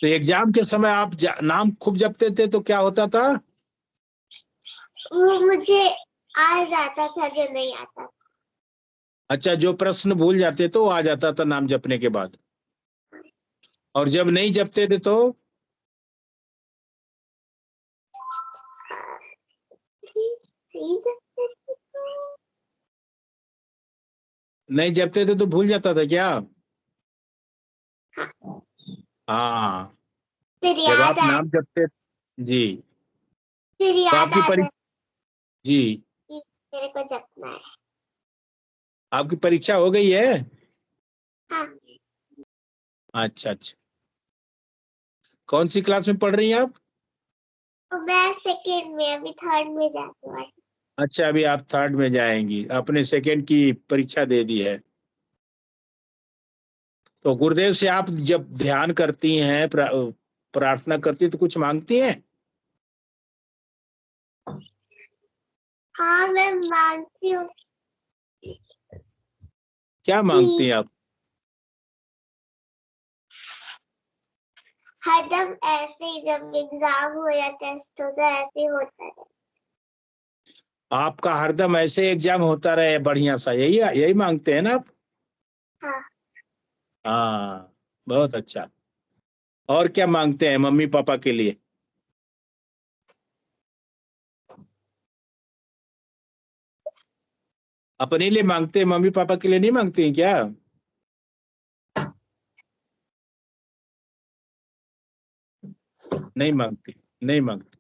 तो एग्जाम के समय आप नाम खूब जपते थे तो क्या होता था? वो मुझे आ जाता था, जो नहीं आता था। अच्छा, जो प्रश्न भूल जाते तो आ जाता था नाम जपने के बाद, और जब नहीं जपते थे तो? नहीं जपते थे तो भूल जाता था क्या? हाँ, फिर जब याद आप आया, नाम जपते। जी। फिर तो याद आपकी आ जाता जी, कि मेरे को जपना है। आपकी परीक्षा हो गई है? हाँ, अच्छा अच्छा। कौन सी क्लास में पढ़ रही हैं आप? तो मैं सेकेंड में, अभी थर्ड में जाती हूँ। अच्छा, अभी आप थर्ड में जाएंगी, आपने सेकेंड की परीक्षा दे दी है। तो गुरुदेव से आप जब ध्यान करती हैं, प्रार्थना करती हैं, तो कुछ मांगती हैं? हाँ, मैं मानती हूँ क्या मांगती हैं आप? हरदम ऐसे ही, जब एग्जाम हो या टेस्ट हो जाए, ऐसे ही होता है। आपका हरदम ऐसे एग्जाम होता रहे बढ़िया सा, यही यही मांगते हैं ना आप? हाँ, हाँ, बहुत अच्छा। और क्या मांगते हैं मम्मी पापा के लिए? अपने लिए मांगते हैं, मम्मी पापा के लिए नहीं मांगते हैं क्या? नहीं मांगती, नहीं मांगती।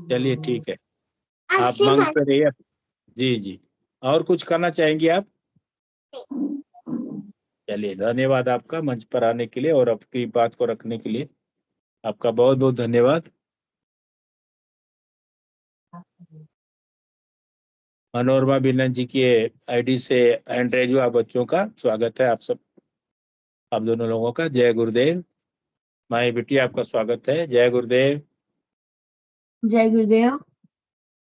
चलिए ठीक है, आप ऐसे मांगते रहिए। जी जी। और कुछ करना चाहेंगे आप? चलिए, धन्यवाद आपका मंच पर आने के लिए और आपकी बात को रखने के लिए। आपका बहुत बहुत धन्यवाद। मनोरमा बिलन जी की आईडी से हैंड रेज हुआ बच्चों का, स्वागत है आप सब, आप दोनों लोगों का। जय गुरुदेव। माई बिटिया, आपका स्वागत है। जय गुरुदेव। जय गुरुदेव।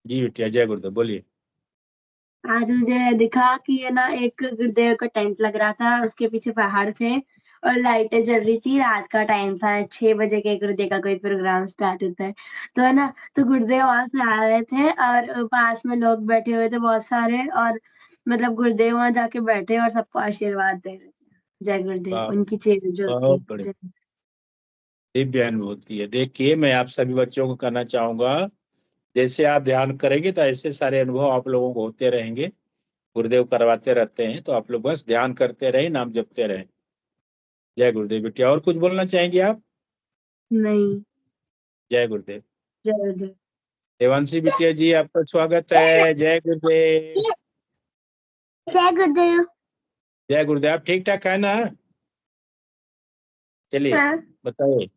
जी बिटिया, जय गुरुदेव, बोलिए। आज मुझे दिखा कि ये ना एक गुरुदेव का टेंट लग रहा था, उसके पीछे पहाड़ थे और लाइटें जल रही थी। रात का टाइम था, 6 बजे के गुरुदेव का कोई प्रोग्राम स्टार्ट होता है, तो है ना। तो गुरुदेव वहां से आ रहे थे और पास में लोग बैठे हुए थे बहुत सारे, और मतलब गुरुदेव वहां जाके बैठे और सबको आशीर्वाद दे रहे थे। जय गुरुदेव। वाह, उनकी चेहरे जो थी। बहुत बड़े दिव्य अनुभूति है। देखिए, मैं आप सभी बच्चों को कहना चाहूंगा, जैसे आप ध्यान करेंगे तो ऐसे सारे अनुभव आप लोगों को होते रहेंगे। गुरुदेव करवाते रहते हैं, तो आप लोग बस ध्यान करते रहे, नाम जपते रहे। जय गुरुदेव बिटिया। और कुछ बोलना चाहेंगे आप? नहीं। जय गुरुदेव। जय गुरुदेव। देवांशी बिटिया जी, आपका स्वागत है। जय गुरुदेव। जय गुरुदेव। जय गुरुदेव। आप ठीक ठाक है ना? चलिए, हाँ, बताइए।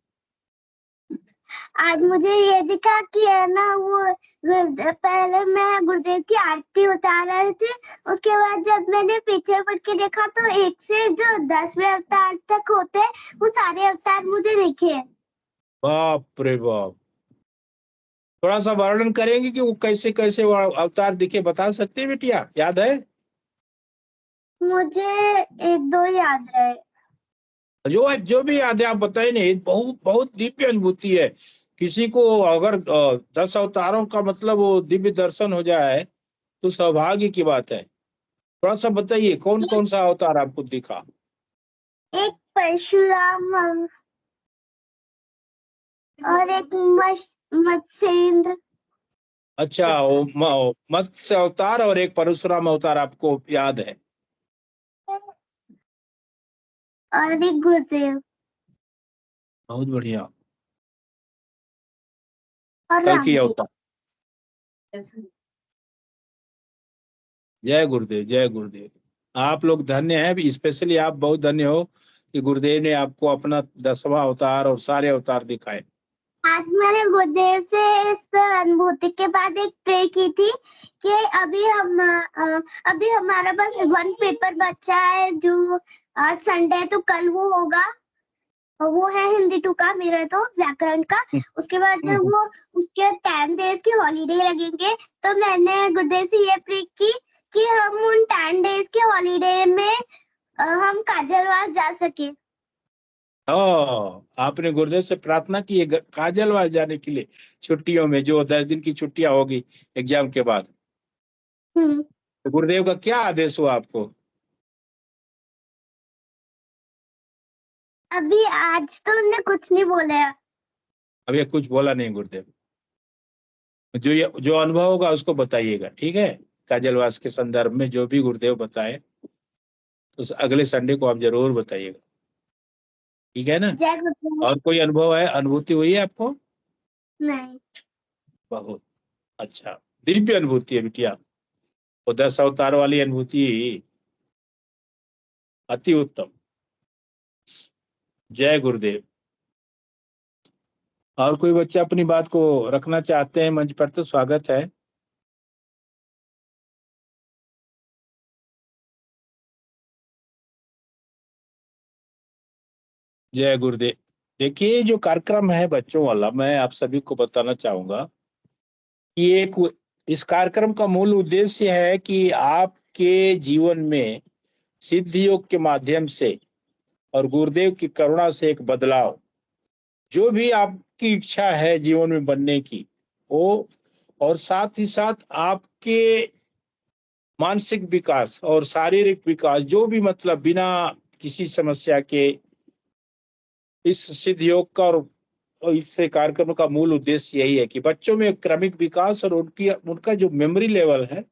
आज मुझे ये दिखा कि है ना, वो पहले मैं गुरुदेव की आरती उतार रहे थे, उसके बाद जब मैंने पीछे पढ़ के देखा तो 1 से जो 10वें अवतार तक होते हैं, वो सारे अवतार मुझे दिखे। बाप रे बाप। थोड़ा सा वर्णन करेंगे कि वो कैसे कैसे वो अवतार दिखे, बता सकते हैं बिटिया? याद है? मुझे 1-2 याद रहे। जो जो भी याद है आप बताइए। नहीं, बहुत बहुत दिव्य अनुभूति है। किसी को अगर 10 अवतारों का मतलब वो दिव्य दर्शन हो जाए तो सौभाग्य की बात है। थोड़ा सा बताइए, कौन कौन सा अवतार आपको दिखा? एक परशुराम और एक मत्स्येंद्र। अच्छा, वो मत्स्य अवतार और एक परशुराम अवतार आपको याद है? और एक गुरुदेव। बहुत बढ़िया। और कल राम की जी। अवतार। जय गुरुदेव, जय गुरुदेव। आप लोग धन्य हैं, स्पेशली आप बहुत धन्य हो कि गुरुदेव ने आपको अपना 10वां अवतार और सारे अवतार दिखाए। आज मैंने गुरुदेव से इस अनुभूति के बाद एक प्रे की थी कि अभी हमारा बस 1 पेपर बचा है, जो आज संडे है तो कल वो होगा, और वो है हिंदी 2 का, मेरा तो व्याकरण का। उसके बाद वो उसके 10 डेज की हॉलीडे लगेंगे। तो मैंने गुरुदेव से ये प्रे की कि हम उन 10 डेज के हॉलीडे में हम काजलवास जा सके। आपने गुरुदेव से प्रार्थना की है काजलवास जाने के लिए छुट्टियों में, जो 10 दिन की छुट्टियां होगी एग्जाम के बाद। तो गुरुदेव का क्या आदेश हुआ आपको? अभी आज तो उन्होंने कुछ नहीं बोला। अभी कुछ बोला नहीं गुरुदेव। जो अनुभव होगा उसको बताइएगा, ठीक है? काजलवास के संदर्भ में जो भी गुरुदेव बताए तो अगले संडे को आप जरूर बताइएगा, ठीक है ना? और कोई अनुभव है, अनुभूति हुई है आपको? नहीं। बहुत अच्छा, दिव्य अनुभूति है बिटिया, वो 10 अवतार वाली अनुभूति अति उत्तम। जय गुरुदेव। और कोई बच्चा अपनी बात को रखना चाहते हैं मंच पर तो स्वागत है। जय गुरुदेव। देखिए, जो कार्यक्रम है बच्चों वाला, मैं आप सभी को बताना चाहूंगा कि इस कार्यक्रम का मूल उद्देश्य है कि आपके जीवन में सिद्ध योग के माध्यम से और गुरुदेव की करुणा से एक बदलाव, जो भी आपकी इच्छा है जीवन में बनने की, वो, और साथ ही साथ आपके मानसिक विकास और शारीरिक विकास, जो भी मतलब बिना किसी समस्या के, इस सिद्ध योग का और इस कार्यक्रम का मूल उद्देश्य यही है कि बच्चों में क्रमिक विकास और उनका जो मेमोरी लेवल है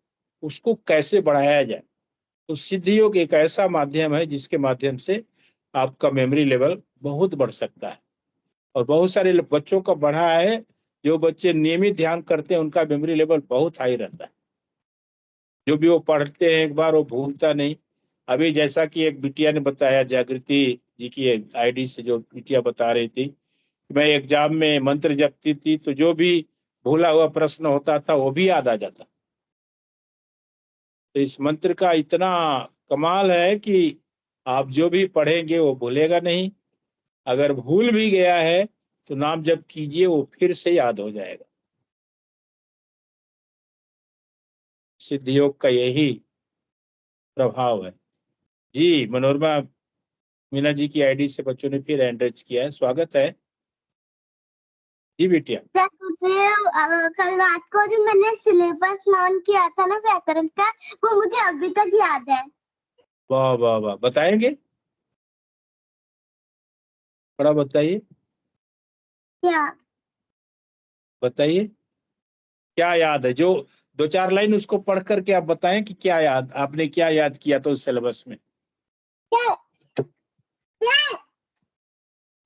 उसको कैसे बढ़ाया जाए। तो सिद्ध योग एक ऐसा माध्यम है जिसके माध्यम से आपका मेमोरी लेवल बहुत बढ़ सकता है, और बहुत सारे बच्चों का बढ़ा है। जो बच्चे नियमित ध्यान करते हैं उनका मेमोरी लेवल बहुत हाई रहता है, जो भी वो पढ़ते हैं एक बार वो भूलता नहीं। अभी जैसा कि एक बिटिया ने बताया, जागृति जी की आईडी से जो बिटिया बता रही थी, मैं एग्जाम में मंत्र जपती थी तो जो भी भूला हुआ प्रश्न होता था वो भी याद आ जाता। तो इस मंत्र का इतना कमाल है कि आप जो भी पढ़ेंगे वो भूलेगा नहीं। अगर भूल भी गया है तो नाम जप कीजिए, वो फिर से याद हो जाएगा। सिद्ध योग का यही प्रभाव है। जी, मनोरमा मीना जी की आईडी से बच्चों ने फिर एंट्रेज किया है, स्वागत है जी बिटिया। कल रात को जो मैंने सिलेबस लर्न किया था ना व्याकरण का, वो मुझे अभी तक याद है। वाह वाह वाह, बताएंगे? थोड़ा बताइए। क्या बताइए क्या याद है, जो 2-4 लाइन उसको पढ़ करके आप बताएं कि क्या याद, आपने क्या याद किया था उस सिलेबस में?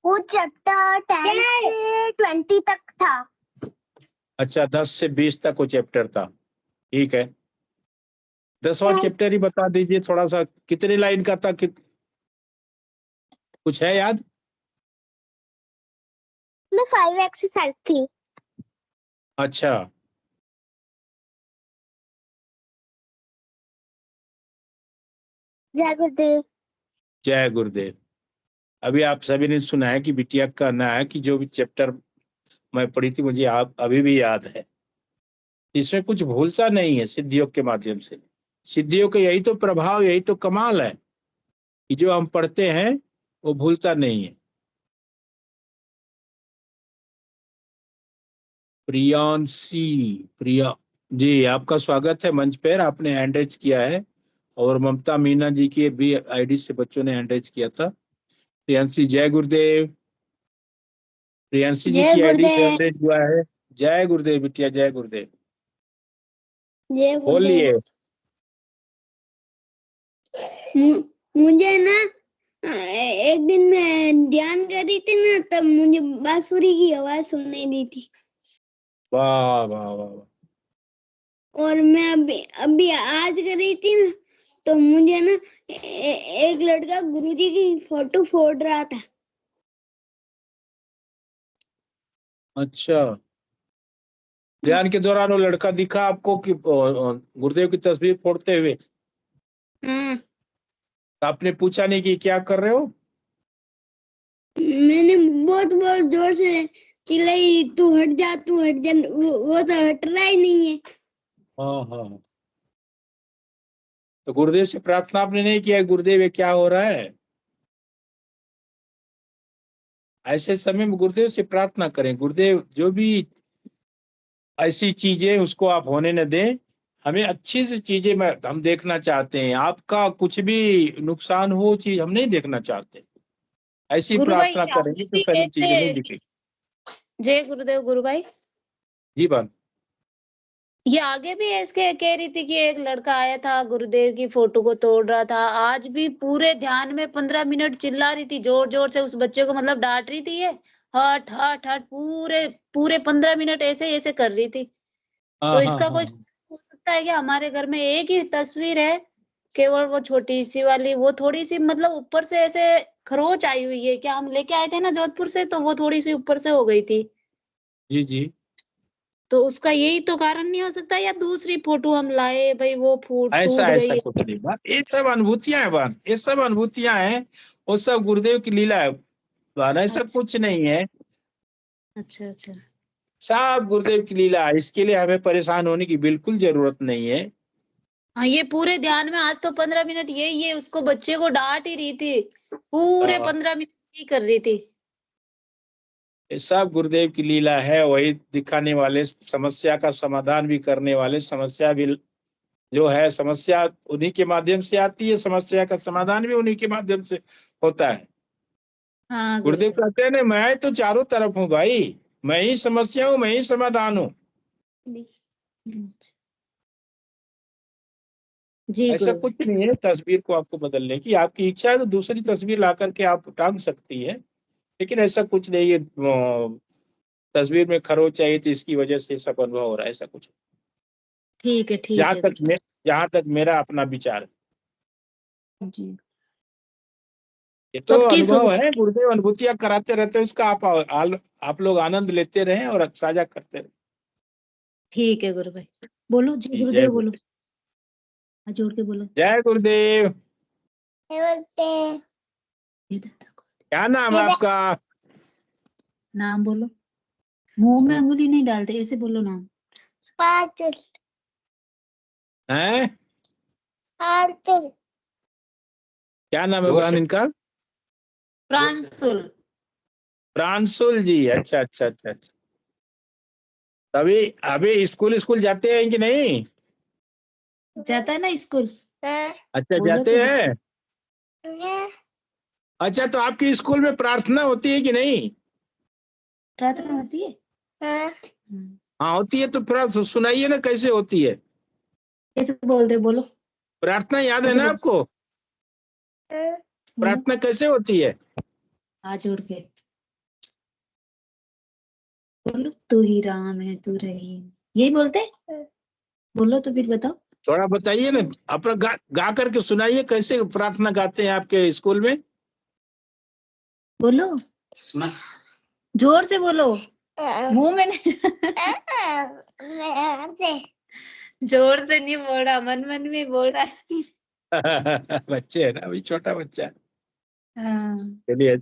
वो चैप्टर 10 से 20 तक था। अच्छा, 10 से 20 तक वो चैप्टर था, ठीक है। 10वां चैप्टर ही बता दीजिए थोड़ा सा, कितने लाइन का था, कुछ है याद? मैं 5 एक्सरसाइज थी। अच्छा, जय गुरुदेव। जय गुरुदेव। अभी आप सभी ने सुना है कि बिटिया का कहना है कि जो भी चैप्टर मैं पढ़ी थी मुझे आप अभी भी याद है। इसमें कुछ भूलता नहीं है सिद्ध योग के माध्यम से। सिद्ध योग का यही तो प्रभाव, यही तो कमाल है कि जो हम पढ़ते हैं वो भूलता नहीं है। प्रिया जी, आपका स्वागत है मंच पर, आपने हैंड रेज किया है, और ममता मीना जी की भी आईडी से बच्चों ने हैंड रेज किया था। प्रियांशी, जय गुरुदेव। प्रियांशी जी की आईडी से हैंड रेज हुआ है। जय गुरुदेव बिटिया, जय गुरुदेव। बोलिए। मुझे ना एक दिन मैं ध्यान कर रही थी ना, तब मुझे बांसुरी की आवाज सुनाई दी थी। वाह वाह वाह वाह। और मैं अभी आज कर रही थी ना, तो मुझे ना एक लड़का गुरुजी की फोटो फोड़ रहा था। अच्छा, ध्यान के दौरान वो लड़का दिखा आपको कि गुरुदेव की तस्वीर फोड़ते हुए? हाँ, आपने पूछा नहीं कि क्या कर रहे हो? मैंने बहुत बहुत जोर से चिल्लाई, तू हट जा, तू हट जा। वो तो हट रहा ही नहीं है। हाँ हाँ। तो गुरुदेव से प्रार्थना आपने नहीं किया, गुरुदेव ये क्या हो रहा है? ऐसे समय में गुरुदेव से प्रार्थना करें, गुरुदेव जो भी ऐसी चीजें उसको आप होने न दें, हमें अच्छी सी चीजें हम देखना चाहते हैं, आपका कुछ भी नुकसान हो चीज हम नहीं देखना चाहते। ऐसी गुरु भाई प्रार्थना करेंगे तो भी सारी चीजें नहीं कहते, दिखेगी। जय गुरुदेव गुरु भाई। जी बात। ये आगे भी ऐसे कह रही थी कि एक लड़का आया था गुरुदेव की फोटो को तोड़ रहा था। आज भी पूरे ध्यान में 15 मिनट चिल्ला रही थी, जोर जोर से उस बच्चे को, मतलब डांट रही थी, ये हट हट हट, पूरे पूरे 15 मिनट ऐसे ऐसे कर रही थी। तो हाँ हाँ इसका कोई हाँ। हो सकता है कि हमारे घर में एक ही तस्वीर है, केवल वो छोटी सी वाली, वो थोड़ी सी मतलब ऊपर से ऐसे खरोच आई हुई है। क्या हम लेके आए थे ना जोधपुर से, तो वो थोड़ी सी ऊपर से हो गई थी। जी जी। तो उसका यही तो कारण नहीं हो सकता, या दूसरी फोटो हम लाए भाई वो फूट ऐसा टूट ऐसा गई है। कुछ नहीं बात, ये सब अनुभूतियां हैं बात, ये सब अनुभूतियां हैं, वो सब गुरुदेव की लीला है बात, ऐसा अच्छा कुछ नहीं है। अच्छा अच्छा। सब गुरुदेव की लीला है, इसके लिए हमें परेशान होने की बिल्कुल जरूरत नहीं है। हाँ, ये पूरे ध्यान में आज तो 15 मिनट ये उसको बच्चे को डांट ही रही थी, पूरे हाँ, 15 मिनट ही कर रही थी। ये सब गुरुदेव की लीला है, वही दिखाने वाले, समस्या का समाधान भी करने वाले, समस्या भी जो है, समस्या उन्हीं के माध्यम से आती है, समस्या का समाधान भी उन्हीं के माध्यम से होता है। हाँ गुरुदेव गुरुदेव। कहते हैं ना, मैं तो चारों तरफ हूँ भाई, मैं ही समस्या हूँ, मैं ही समाधान हूँ। जी ऐसा गुरुदेव। कुछ नहीं है तस्वीर को आपको बदलने की, आपकी इच्छा है तो दूसरी तस्वीर ला करके आप टांग सकती है, लेकिन ऐसा कुछ नहीं है तस्वीर में खरोच चाहिए तो इसकी वजह से सब अनुभव हो रहा है, ऐसा कुछ। ठीक है गुरुदेव। जहां तक मेरा अपना विचार है, जी। ये तो सबकी अनुभव सुख। है, गुरुदेव अनुभूतियां कराते रहते हैं, उसका आप लोग आनंद लेते रहे और साझा करते रहे। ठीक है गुरु भाई। बोलो जय जी, जय गुरुदेव बोलो। गुरुदेव। हाथ जोड़ के बोलो। जय गुरुदेव। बोलते हैं। ये दादा को क्या नाम है आपका? नाम बोलो, मुंह में अंगुली नहीं डालते, ऐसे बोलो नाम। पाचल। हैं? पाचल। क्या नाम है बहन इनका? प्रांशुल। प्रांशुल जी, अच्छा अच्छा अच्छा अच्छा। अभी अभी स्कूल स्कूल जाते हैं कि नहीं? जाता है ना स्कूल। अच्छा, बोलो जाते तो हैं। अच्छा, तो आपकी स्कूल में प्रार्थना होती है कि नहीं? प्रार्थना होती है। हाँ होती है, तो थोड़ा सुनाइए ना, कैसे होती है कैसे बोलते बोलो। प्रार्थना? याद है कैसे ना बोल आपको? बोलो। प्रार्थना कैसे होती है? हाथ जोड़ के बोलो, तू ही राम है तू रहीम, यही बोलते। बोलो तो फिर बताओ। थोड़ा बताइए ना, अपना गा करके सुनाइए, कैसे प्रार्थना गाते हैं आपके स्कूल में? बोलो जोर से बोलो, मुंह में नहीं। जोर से नहीं बोल रहा, मन मन में बोल रहा है। बच्चे है ना, अभी छोटा बच्चा है। हाँ। चलिए,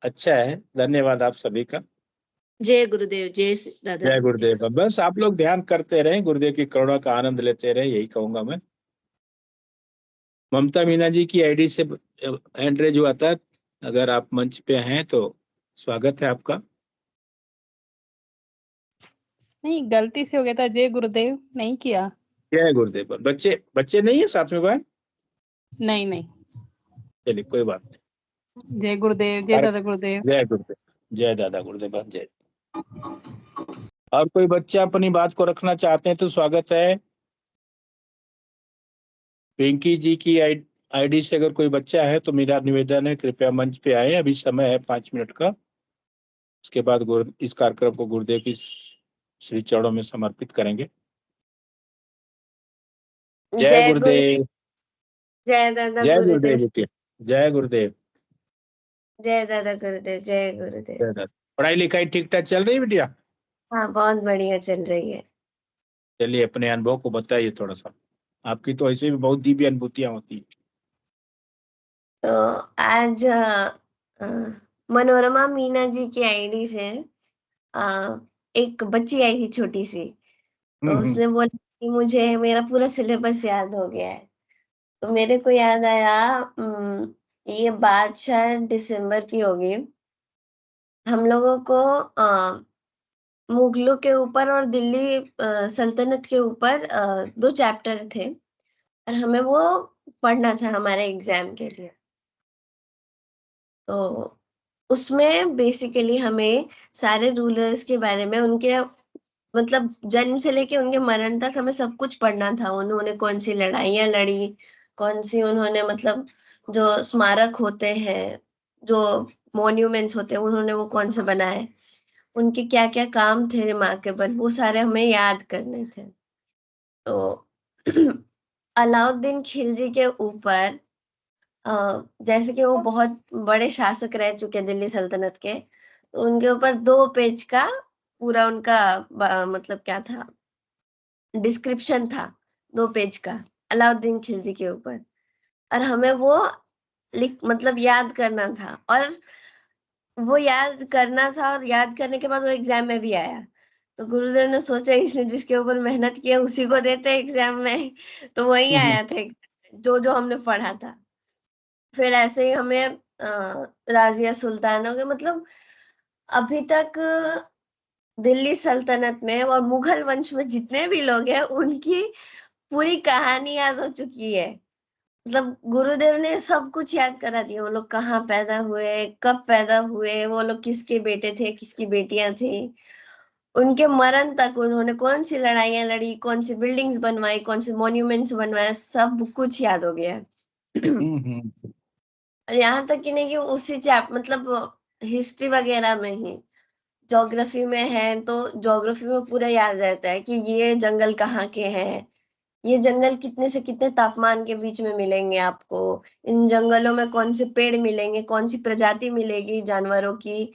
अच्छा है, धन्यवाद आप सभी का। जय गुरुदेव, जय दादा जय गुरुदेव। गुरुदेव। बस आप लोग ध्यान करते रहें, गुरुदेव की करुणा का आनंद लेते रहे, यही कहूंगा मैं। ममता मीना जी की आईडी से हैंड रेज हुआ था, अगर आप मंच पे हैं तो स्वागत है आपका। नहीं, गलती से हो गया था, जय गुरुदेव नहीं किया। जय गुरुदेव। बच्चे बच्चे नहीं है साथ में बहन? नहीं नहीं। चलिए, कोई बात जय गुरुदेव, जय नहीं। दादा गुरुदेव। जय गुरुदेव। जय दादा गुरुदेव बहन, जय। और कोई बच्चा अपनी बात को रखना चाहते हैं तो स्वागत है। पिंकी जी की आईडी से अगर कोई बच्चा है तो मेरा निवेदन है कृपया मंच पे आए। अभी समय है 5 मिनट का। उसके बाद इस कार्यक्रम को गुरुदेव की श्री चरणों में समर्पित करेंगे। जय गुरुदेव। जय दादा जय गुरुदेव। गुरुदेव बेटे। जय गुरुदेव। जय दादा गुरुदेव। जय गुरुदेव। जय दादा। पढ़ाई लिखाई ठीक ठाक चल रही है बिटिया? हाँ, बहुत बढ़िया चल रही है। चलिए अपने अनुभव को बताइए थोड़ा सा। आपकी तो ऐसे भी बहुत दिव्य अनुभूतियां होती है। तो आज मनोरमा मीना जी की आईडी से एक बच्ची आई थी छोटी सी। तो उसने बोला कि मुझे मेरा पूरा सिलेबस याद हो गया है। तो मेरे को याद आया, ये बात शायद दिसंबर की होगी। हम लोगों को मुगलों के ऊपर और दिल्ली सल्तनत के ऊपर 2 चैप्टर थे और हमें वो पढ़ना था हमारे एग्जाम के लिए। तो उसमें बेसिकली हमें सारे रूलर्स के बारे में, उनके मतलब जन्म से लेके उनके मरण तक हमें सब कुछ पढ़ना था। उन्होंने कौन सी लड़ाइयाँ लड़ी, कौन सी उन्होंने मतलब जो स्मारक होते हैं, जो मॉन्यूमेंट्स होते हैं, उन्होंने वो कौन से बनाए, उनके क्या क्या काम थे रिमार्केबल, वो सारे हमें याद करने थे। तो अलाउद्दीन खिलजी के ऊपर जैसे कि वो बहुत बड़े शासक रह चुके दिल्ली सल्तनत के, तो उनके ऊपर 2 पेज का पूरा उनका मतलब क्या था, डिस्क्रिप्शन था 2 पेज का अलाउद्दीन खिलजी के ऊपर। और हमें वो मतलब याद करना था, और वो याद करना था, और याद करने के बाद वो एग्जाम में भी आया। तो गुरुदेव ने सोचा इसने जिसके ऊपर मेहनत किया उसी को देते एग्जाम में। तो वही आया था जो जो हमने पढ़ा था। फिर ऐसे ही हमें राजिया सुल्तानों के मतलब अभी तक दिल्ली सल्तनत में और मुगल वंश में जितने भी लोग हैं उनकी पूरी कहानी याद हो चुकी है। मतलब गुरुदेव ने सब कुछ याद करा दिया। वो लोग कहाँ पैदा हुए, कब पैदा हुए, वो लोग किसके बेटे थे, किसकी बेटियां थी, उनके मरण तक उन्होंने कौन सी लड़ाइयां लड़ी, कौन सी बिल्डिंग्स बनवाई, कौन से मॉन्यूमेंट्स बनवाए, सब कुछ याद हो गया है। और यहाँ तक कि नहीं कि उसी चैप मतलब हिस्ट्री वगैरह में ही, ज्योग्राफी में है तो ज्योग्राफी में पूरा याद रहता है कि ये जंगल कहाँ के हैं, ये जंगल कितने से कितने तापमान के बीच में मिलेंगे आपको, इन जंगलों में कौन से पेड़ मिलेंगे, कौन सी प्रजाति मिलेगी जानवरों की,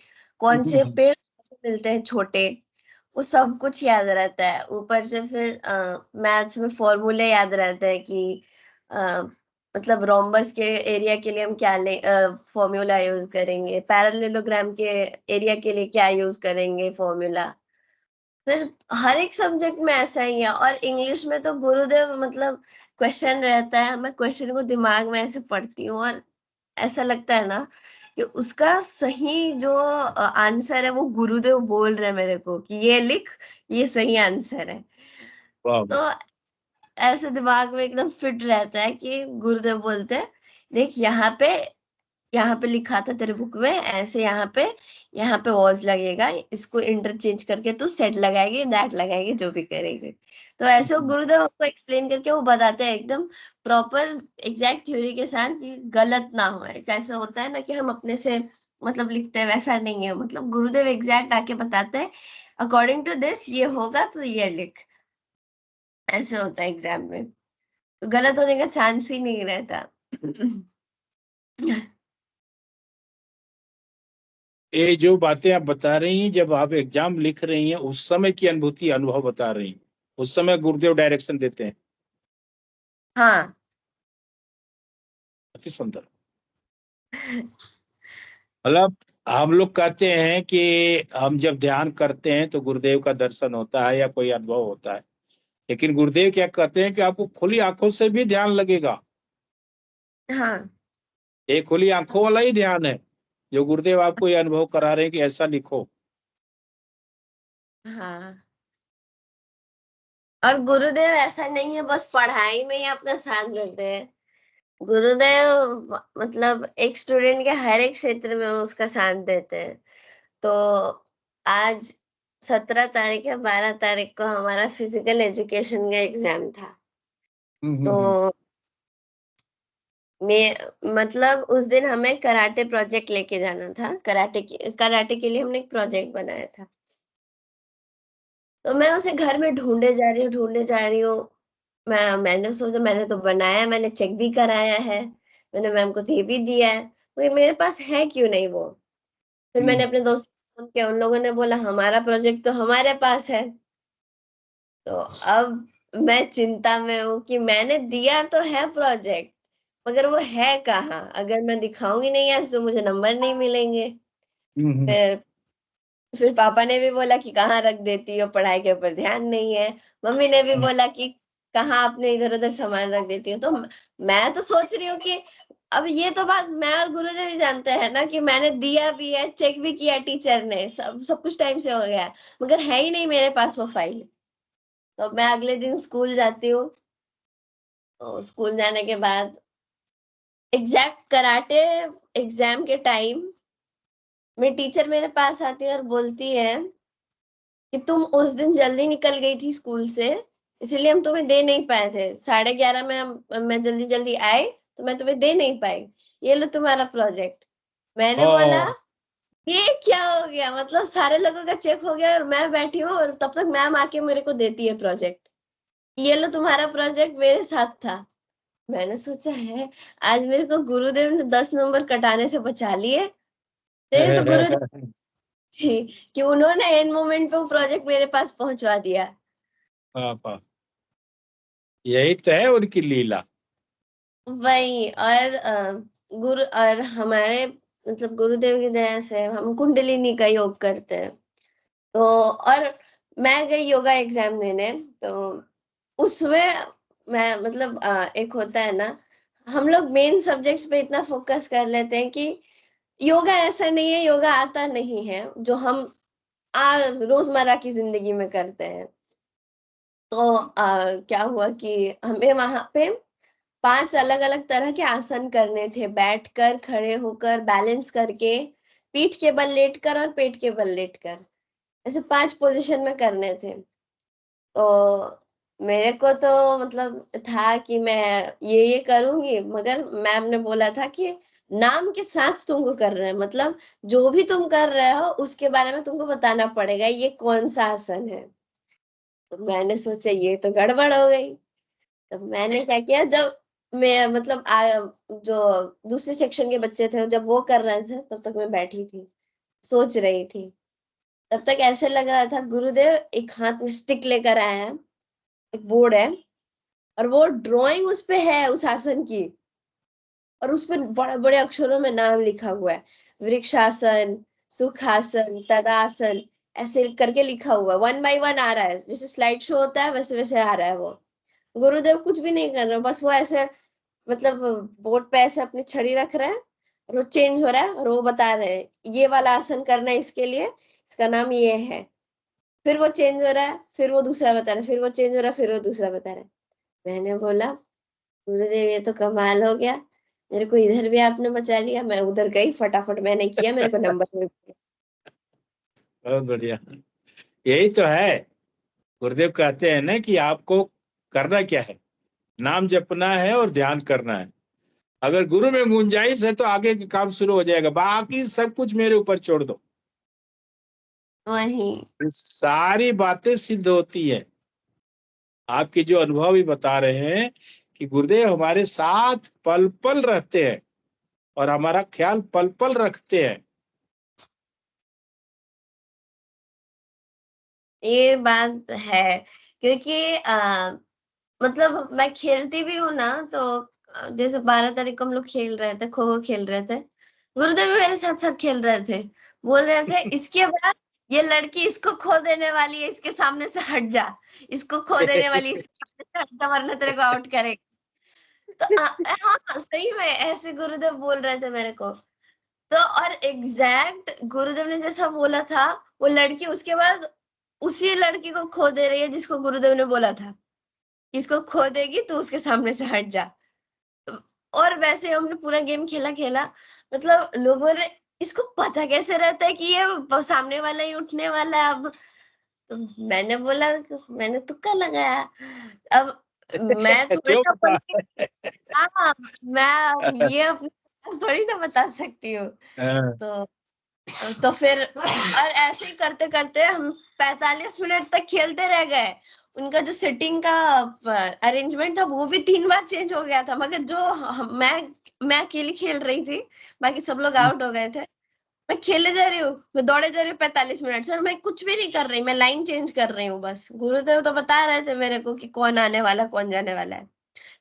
कौन से पेड़ मिलते हैं छोटे, वो सब कुछ याद रहता है। ऊपर से फिर मैथ्स में फॉर्मूले याद रहते हैं कि अ, मतलब रोम्बस के एरिया के लिए हम क्या फॉर्मूला यूज करेंगे, पैरेललोग्राम के एरिया के लिए क्या यूज करेंगे फॉर्मूला। फिर हर एक सब्जेक्ट में ऐसा ही है। और इंग्लिश में तो गुरुदेव मतलब क्वेश्चन रहता है, मैं क्वेश्चन को दिमाग में ऐसे पढ़ती हूँ और ऐसा लगता है ना कि उसका सही जो आंसर है वो गुरुदेव बोल रहे हैं मेरे को कि ये लिख, ये सही आंसर है। तो ऐसे दिमाग में एकदम फिट रहता है कि गुरुदेव बोलते हैं देख यहाँ पे लिखा था तेरे बुक में ऐसे, यहाँ पे वॉज लगेगा, इसको इंटरचेंज करके तू सेट लगाएगी, दैट लगाएगी, जो भी करेगी। तो ऐसे वो गुरुदेव आपको एक्सप्लेन करके वो बताते हैं एकदम प्रॉपर एग्जैक्ट थ्योरी के साथ कि गलत ना हो। कैसे होता है ना कि हम अपने से मतलब लिखते हैं, वैसा नहीं है। मतलब गुरुदेव एग्जैक्ट आके बताते हैं अकॉर्डिंग टू दिस ये होगा तो ये लिख, ऐसे होता है एग्जाम में। तो गलत होने का चांस ही नहीं रहता। ये जो बातें आप बता रही हैं, जब आप एग्जाम लिख रही हैं उस समय की अनुभूति अनुभव बता रही हैं, उस समय गुरुदेव डायरेक्शन देते हैं। हाँ, अति सुंदर। मतलब हम लोग कहते हैं कि हम जब ध्यान करते हैं तो गुरुदेव का दर्शन होता है या कोई अनुभव होता है, लेकिन गुरुदेव क्या कहते हैं कि आपको खुली आंखों से भी ध्यान लगेगा। हाँ, ये खुली आंखों वाला ही ध्यान है जो गुरुदेव आपको ये अनुभव करा रहे हैं कि ऐसा लिखो। हाँ। और गुरुदेव ऐसा नहीं है बस पढ़ाई में ही आपका साथ देते हैं। गुरुदेव मतलब एक स्टूडेंट के हर एक क्षेत्र में उसका साथ देते हैं। तो आज 17 तारीख या 12 तारीख को हमारा फिजिकल एजुकेशन का एग्जाम था। तो मैं मतलब उस दिन हमें कराटे प्रोजेक्ट लेके जाना था। कराटे के लिए हमने एक प्रोजेक्ट बनाया था। तो मैं उसे घर में ढूंढे जा रही हूँ। मैंने सोचा मैंने तो बनाया, मैंने चेक भी कराया है, मैंने मैम को दे भी दिया है, मगर मेरे पास है क्यों नहीं वो। फिर मैंने अपने दोस्त को फोन किया, उन लोगों ने बोला हमारा प्रोजेक्ट तो हमारे पास है। तो अब मैं चिंता में हूँ कि मैंने दिया तो है प्रोजेक्ट, मगर वो है कहाँ। अगर मैं दिखाऊंगी नहीं आज तो मुझे नंबर नहीं मिलेंगे। फिर फिर पापा ने भी बोला कि कहाँ रख देती हो, पढ़ाई के ऊपर ध्यान नहीं है। मम्मी ने भी बोला कि कहाँ अपने इधर उधर सामान रख देती हो। तो मैं तो सोच रही हूँ कि अब ये तो बात मैं और गुरुदेव भी जानते हैं ना कि मैंने दिया भी है, चेक भी किया टीचर ने, सब कुछ टाइम से हो गया है, मगर है ही नहीं मेरे पास वो फाइल। तो मैं अगले दिन स्कूल जाती हूँ। तो स्कूल जाने के बाद एग्जैक्ट कराटे एग्जाम के टाइम मेरी टीचर मेरे पास आती है और बोलती है कि तुम उस दिन जल्दी निकल गई थी स्कूल से, इसीलिए हम तुम्हें दे नहीं पाए थे। 11:30 में मैं जल्दी जल्दी आए तो मैं तुम्हें दे नहीं पाई, ये लो तुम्हारा प्रोजेक्ट। मैंने बोला ये क्या हो गया, मतलब सारे लोगों का चेक हो गया और मैं बैठी हूँ और तब तक मैम आके मेरे को देती है प्रोजेक्ट, ये लो तुम्हारा प्रोजेक्ट मेरे साथ था। मैंने सोचा है आज मेरे को गुरुदेव ने 10 नंबर कटाने से बचा लिए। तो ये तो गुरुदेव थे कि उन्होंने एंड मोमेंट पे वो प्रोजेक्ट मेरे पास पहुंचवा दिया। पापा यही तो है उनकी लीला। वही। और गुरु और हमारे मतलब गुरुदेव की दया से हम कुंडलिनी का योग करते हैं। तो और मैं गई योगा एग्जाम देने, तो उसमें मैं मतलब एक होता है ना, हम लोग मेन सब्जेक्ट्स पे इतना फोकस कर लेते हैं कि योगा ऐसा नहीं है, योगा आता नहीं है जो हम रोजमर्रा की जिंदगी में करते हैं। तो क्या हुआ कि हमें वहां पे 5 अलग अलग तरह के आसन करने थे, बैठकर, खड़े होकर, बैलेंस करके, पीठ के बल लेटकर और पेट के बल लेटकर, ऐसे 5 पोजीशन में करने थे। तो मेरे को तो मतलब था कि मैं ये करूंगी, मगर मैम ने बोला था कि नाम के साथ तुमको कर रहे हैं, मतलब जो भी तुम कर रहे हो उसके बारे में तुमको बताना पड़ेगा ये कौन सा आसन है। तो मैंने सोचा ये तो गड़बड़ हो गई। तो मैंने क्या किया, जब मैं मतलब जो दूसरे सेक्शन के बच्चे थे जब वो कर रहे थे तब तक मैं बैठी थी, सोच रही थी। तब तक ऐसे लग रहा था गुरुदेव एक हाथ में स्टिक लेकर आए हैं, एक बोर्ड है और वो ड्राइंग उस पे है उस आसन की, और उस पर बड़े बड़े अक्षरों में नाम लिखा हुआ है, वृक्षासन, सुखासन, तदासन, ऐसे करके लिखा हुआ है। 1 बाय 1 आ रहा है, जैसे स्लाइड शो होता है वैसे वैसे आ रहा है वो। गुरुदेव कुछ भी नहीं कर रहे, बस वो ऐसे मतलब बोर्ड पे ऐसे अपनी छड़ी रख रहे हैं और वो चेंज हो रहा है और वो बता रहे हैं ये वाला आसन करना है इसके लिए, इसका नाम ये है। फिर वो चेंज हो रहा है, फिर वो दूसरा बता रहा है, फिर वो चेंज हो रहा है, फिर वो दूसरा बता रहा है। मैंने बोला गुरुदेव ये तो कमाल हो गया, मेरे को इधर भी आपने बचा लिया। मैं उधर गई, फटाफट मैंने किया, मेरे को नंबर मिल गया। बहुत बढ़िया। यही तो है, गुरुदेव कहते हैं ना कि आपको करना क्या है, नाम जपना है और ध्यान करना है। अगर गुरु में गुंजाइश है तो आगे का काम शुरू हो जाएगा, बाकी सब कुछ मेरे ऊपर छोड़ दो, वही। तो सारी बातें सिद्ध होती है। आपके जो अनुभव भी बता रहे हैं कि गुरुदेव हमारे साथ पल पल रहते हैं और हमारा ख्याल पल पल रखते हैं। ये बात है, क्योंकि मतलब मैं खेलती भी हूँ ना, तो जैसे 12 तारीख को हम लोग खेल रहे थे, खो खो खेल रहे थे, गुरुदेव भी मेरे साथ साथ खेल रहे थे। बोल रहे थे इसके बाद ये लड़की इसको खो देने वाली है, इसके सामने से हट जा, इसको खो देने वाली है, इसके सामने से हट जा वरना तेरे को आउट करेगा। तो हाँ सही में ऐसे गुरुदेव बोल रहे थे मेरे को। तो और एग्जैक्ट गुरुदेव ने जैसा बोला था, वो लड़की उसके बाद उसी लड़की को खो दे रही है जिसको गुरुदेव ने बोला था इसको खो देगी तो उसके सामने से हट जा। और वैसे हमने पूरा गेम खेला खेला, मतलब लोगों ने इसको पता कैसे रहता है कि ये सामने वाला ही उठने वाला है अब। तो मैंने बोला मैंने तुक्का लगाया। अब मैं तुम्हें क्यों क्या बता बोलूं, हाँ, मैं ये अपनी थोड़ी ना बता सकती हूँ। हाँ, तो फिर और ऐसे ही करते करते हम 45 मिनट तक खेलते रह गए। उनका जो सिटिंग का अरेंजमेंट था वो भी 3 बार चेंज हो गया था, मगर जो मैं अकेली खेल रही थी, बाकी सब लोग आउट हो गए थे। मैं खेले जा रही हूँ, मैं दौड़े जा रही हूँ 45 मिनट से, और मैं कुछ भी नहीं कर रही, मैं लाइन चेंज कर रही हूँ बस। गुरुदेव तो बता रहे थे मेरे को कि कौन आने वाला कौन जाने वाला है,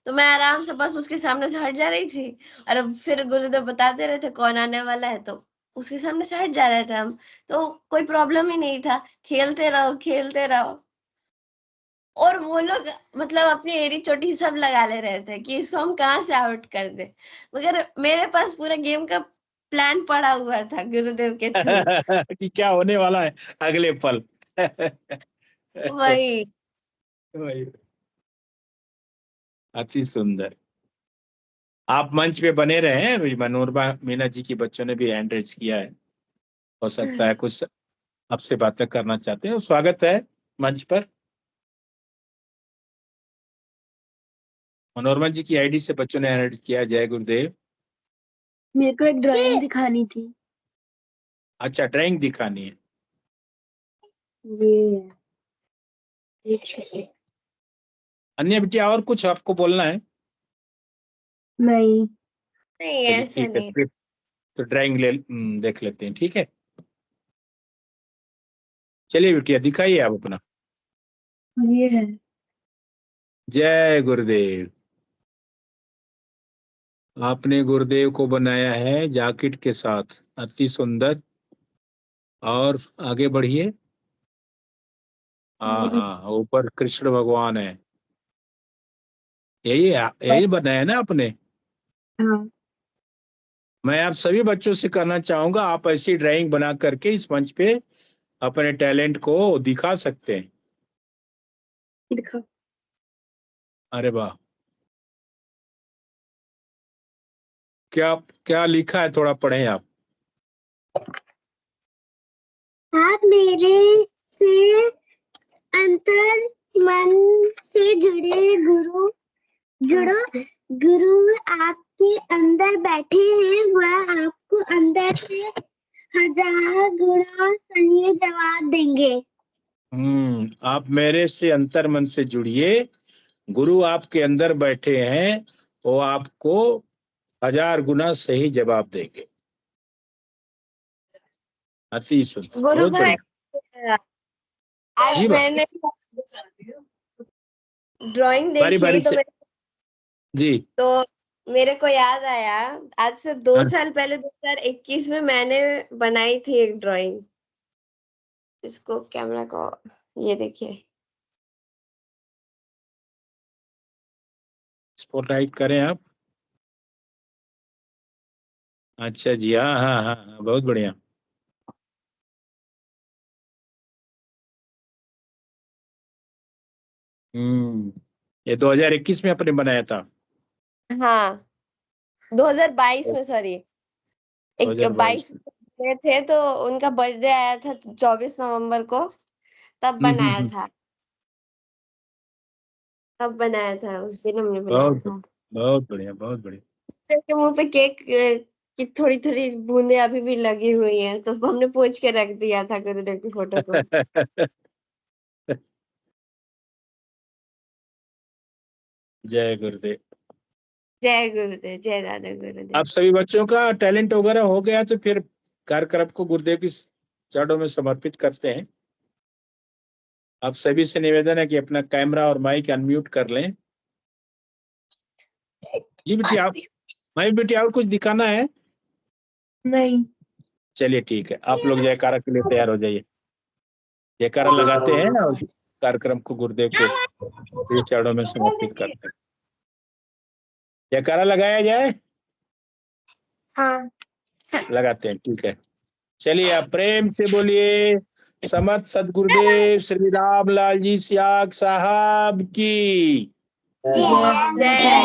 तो मैं आराम से बस उसके सामने से हट जा रही थी। और फिर गुरुदेव बताते रहे थे कौन आने वाला है, तो उसके सामने से हट जा रहे थे हम। तो कोई प्रॉब्लम ही नहीं था, खेलते रहो खेलते रहो। और वो लोग मतलब अपनी एड़ी चोटी सब लगा ले रहे थे कि इसको हम कहाँ से आउट कर दे, मगर मेरे पास पूरा गेम का प्लान पड़ा हुआ था गुरुदेव के थ्रू। कि क्या होने वाला है अगले पल। वही। वही। अति सुंदर। आप मंच पे बने रहे हैं। अभी मनोरमा मीना जी की बच्चों ने भी हैंड रेज किया है, हो सकता है कुछ आपसे बातें करना चाहते हैं। स्वागत है मंच पर। मनोरमा जी की आईडी से बच्चों ने हैंड रेज किया। जय गुरुदेव। मेरे को एक ड्राइंग दिखानी थी। अच्छा, ड्राइंग दिखानी है। ये एक सेकंड। अन्य बिटिया और कुछ आपको बोलना है? नहीं। नहीं, चलिए ऐसा ठीक है, नहीं। फिर तो ड्राइंग देख लेते हैं, ठीक है। चलिए बिटिया दिखाइए आप अपना। ये है। जय गुरुदेव। आपने गुरुदेव को बनाया है जैकेट के साथ, अति सुंदर। और आगे बढ़िए। हाँ हाँ, ऊपर कृष्ण भगवान है। यही यही बनाया है ना आपने? हाँ। मैं आप सभी बच्चों से कहना चाहूंगा, आप ऐसी ड्राइंग बना करके इस मंच पे अपने टैलेंट को दिखा सकते हैं। दिखा। अरे वाह, क्या क्या लिखा है, थोड़ा पढ़ें आप। आप मेरे से अंतर मन से जुड़ो। गुरु आपके अंदर बैठे हैं, वह आपको अंदर से 1000 गुना सही जवाब देंगे। आप मेरे से अंतर मन से जुड़िए, गुरु आपके अंदर बैठे हैं, वो आपको 1000 गुना सही जवाब देंगे। अति सुंदर, गुरु बहुत भाई, बढ़िया। आज जी मैंने ड्राइंग बारी देखी बारी तो से। जी। तो मेरे को याद आया, आज से 2 हाँ, साल पहले 2021 में मैंने बनाई थी एक ड्राइंग। इसको कैमरा को, ये देखिए। स्पॉटलाइट करें आप। अच्छा जी, हाँ हाँ हाँ हाँ, बहुत बढ़िया। ये 2021 में आपने बनाया था? हाँ, 2022 में, सॉरी, एक 2022 22 में। में थे तो उनका बर्थडे आया था 24 नवंबर को, तब बनाया हम्म। था। तब बनाया था, उस दिन हमने बनाया बहुत था। बहुत बढ़िया, बहुत बढ़िया। के मुंह पे केक की थोड़ी थोड़ी बूंदे अभी भी लगी हुई हैं, तो हमने पोंछ के रख दिया था गुरुदेव की फोटो को। जय गुरुदेव। जय गुरुदेव, जय दादा गुरुदेव। आप सभी बच्चों का टैलेंट वगैरह हो गया तो फिर कार्यक्रम को गुरुदेव की चरणों में समर्पित करते हैं। आप सभी से निवेदन है कि अपना कैमरा और माइक अनम्यूट कर लें। जी बेटी, आप माइक बेटी और कुछ दिखाना है? नहीं। चलिए ठीक है, आप लोग जयकारा के लिए तैयार हो जाइए। जयकारा लगाते हैं और कार्यक्रम को गुरुदेव के चरणों में समर्पित करते हैं। जयकारा लगाया जाए? हाँ। लगाते हैं, ठीक है। चलिए आप प्रेम से बोलिए, समर्थ सदगुरुदेव श्री रामलाल जी सियाग साहब की। जय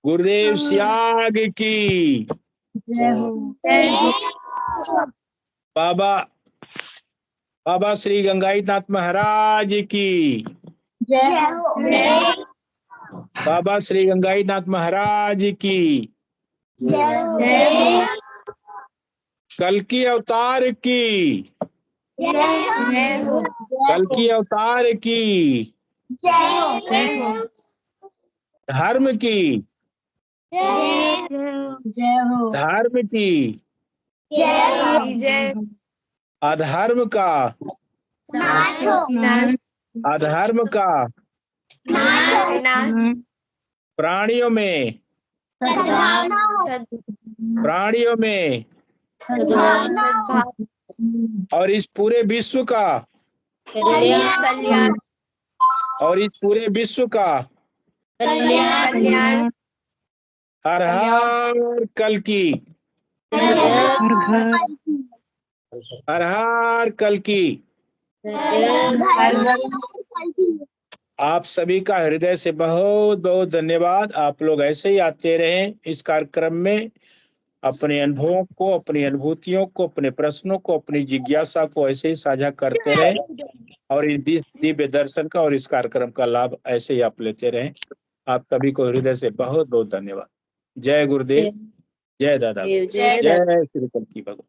गुरुदेव सियाग की। जय हो। बाबा बाबा श्री गंगाईनाथ महाराज की। जय हो। बाबा श्री गंगाईनाथ महाराज की, जय कल्कि अवतार की, हो कल्कि अवतार की, जय हो धर्म की, जय हो धर्म की, विजय अधर्म का, नाश हो नाश अधर्म का विनाश प्राणियों में, सद्भावना हो प्राणियों में सद्भाव और इस पूरे विश्व का, कल्याण और इस पूरे विश्व का कल्याण हर हर कल्कि, हर हर कल्कि। आप सभी का हृदय से बहुत बहुत धन्यवाद। आप लोग ऐसे ही आते रहें इस कार्यक्रम में, अपने अनुभवों को, अपनी अनुभूतियों को, अपने प्रश्नों को, अपनी जिज्ञासा को ऐसे ही साझा करते रहें और इस दिव्य दर्शन का और इस कार्यक्रम का लाभ ऐसे ही आप लेते रहें। आप सभी को हृदय से बहुत बहुत धन्यवाद। जय गुरुदेव, जय दादा, जय श्री कल्कि भगवान।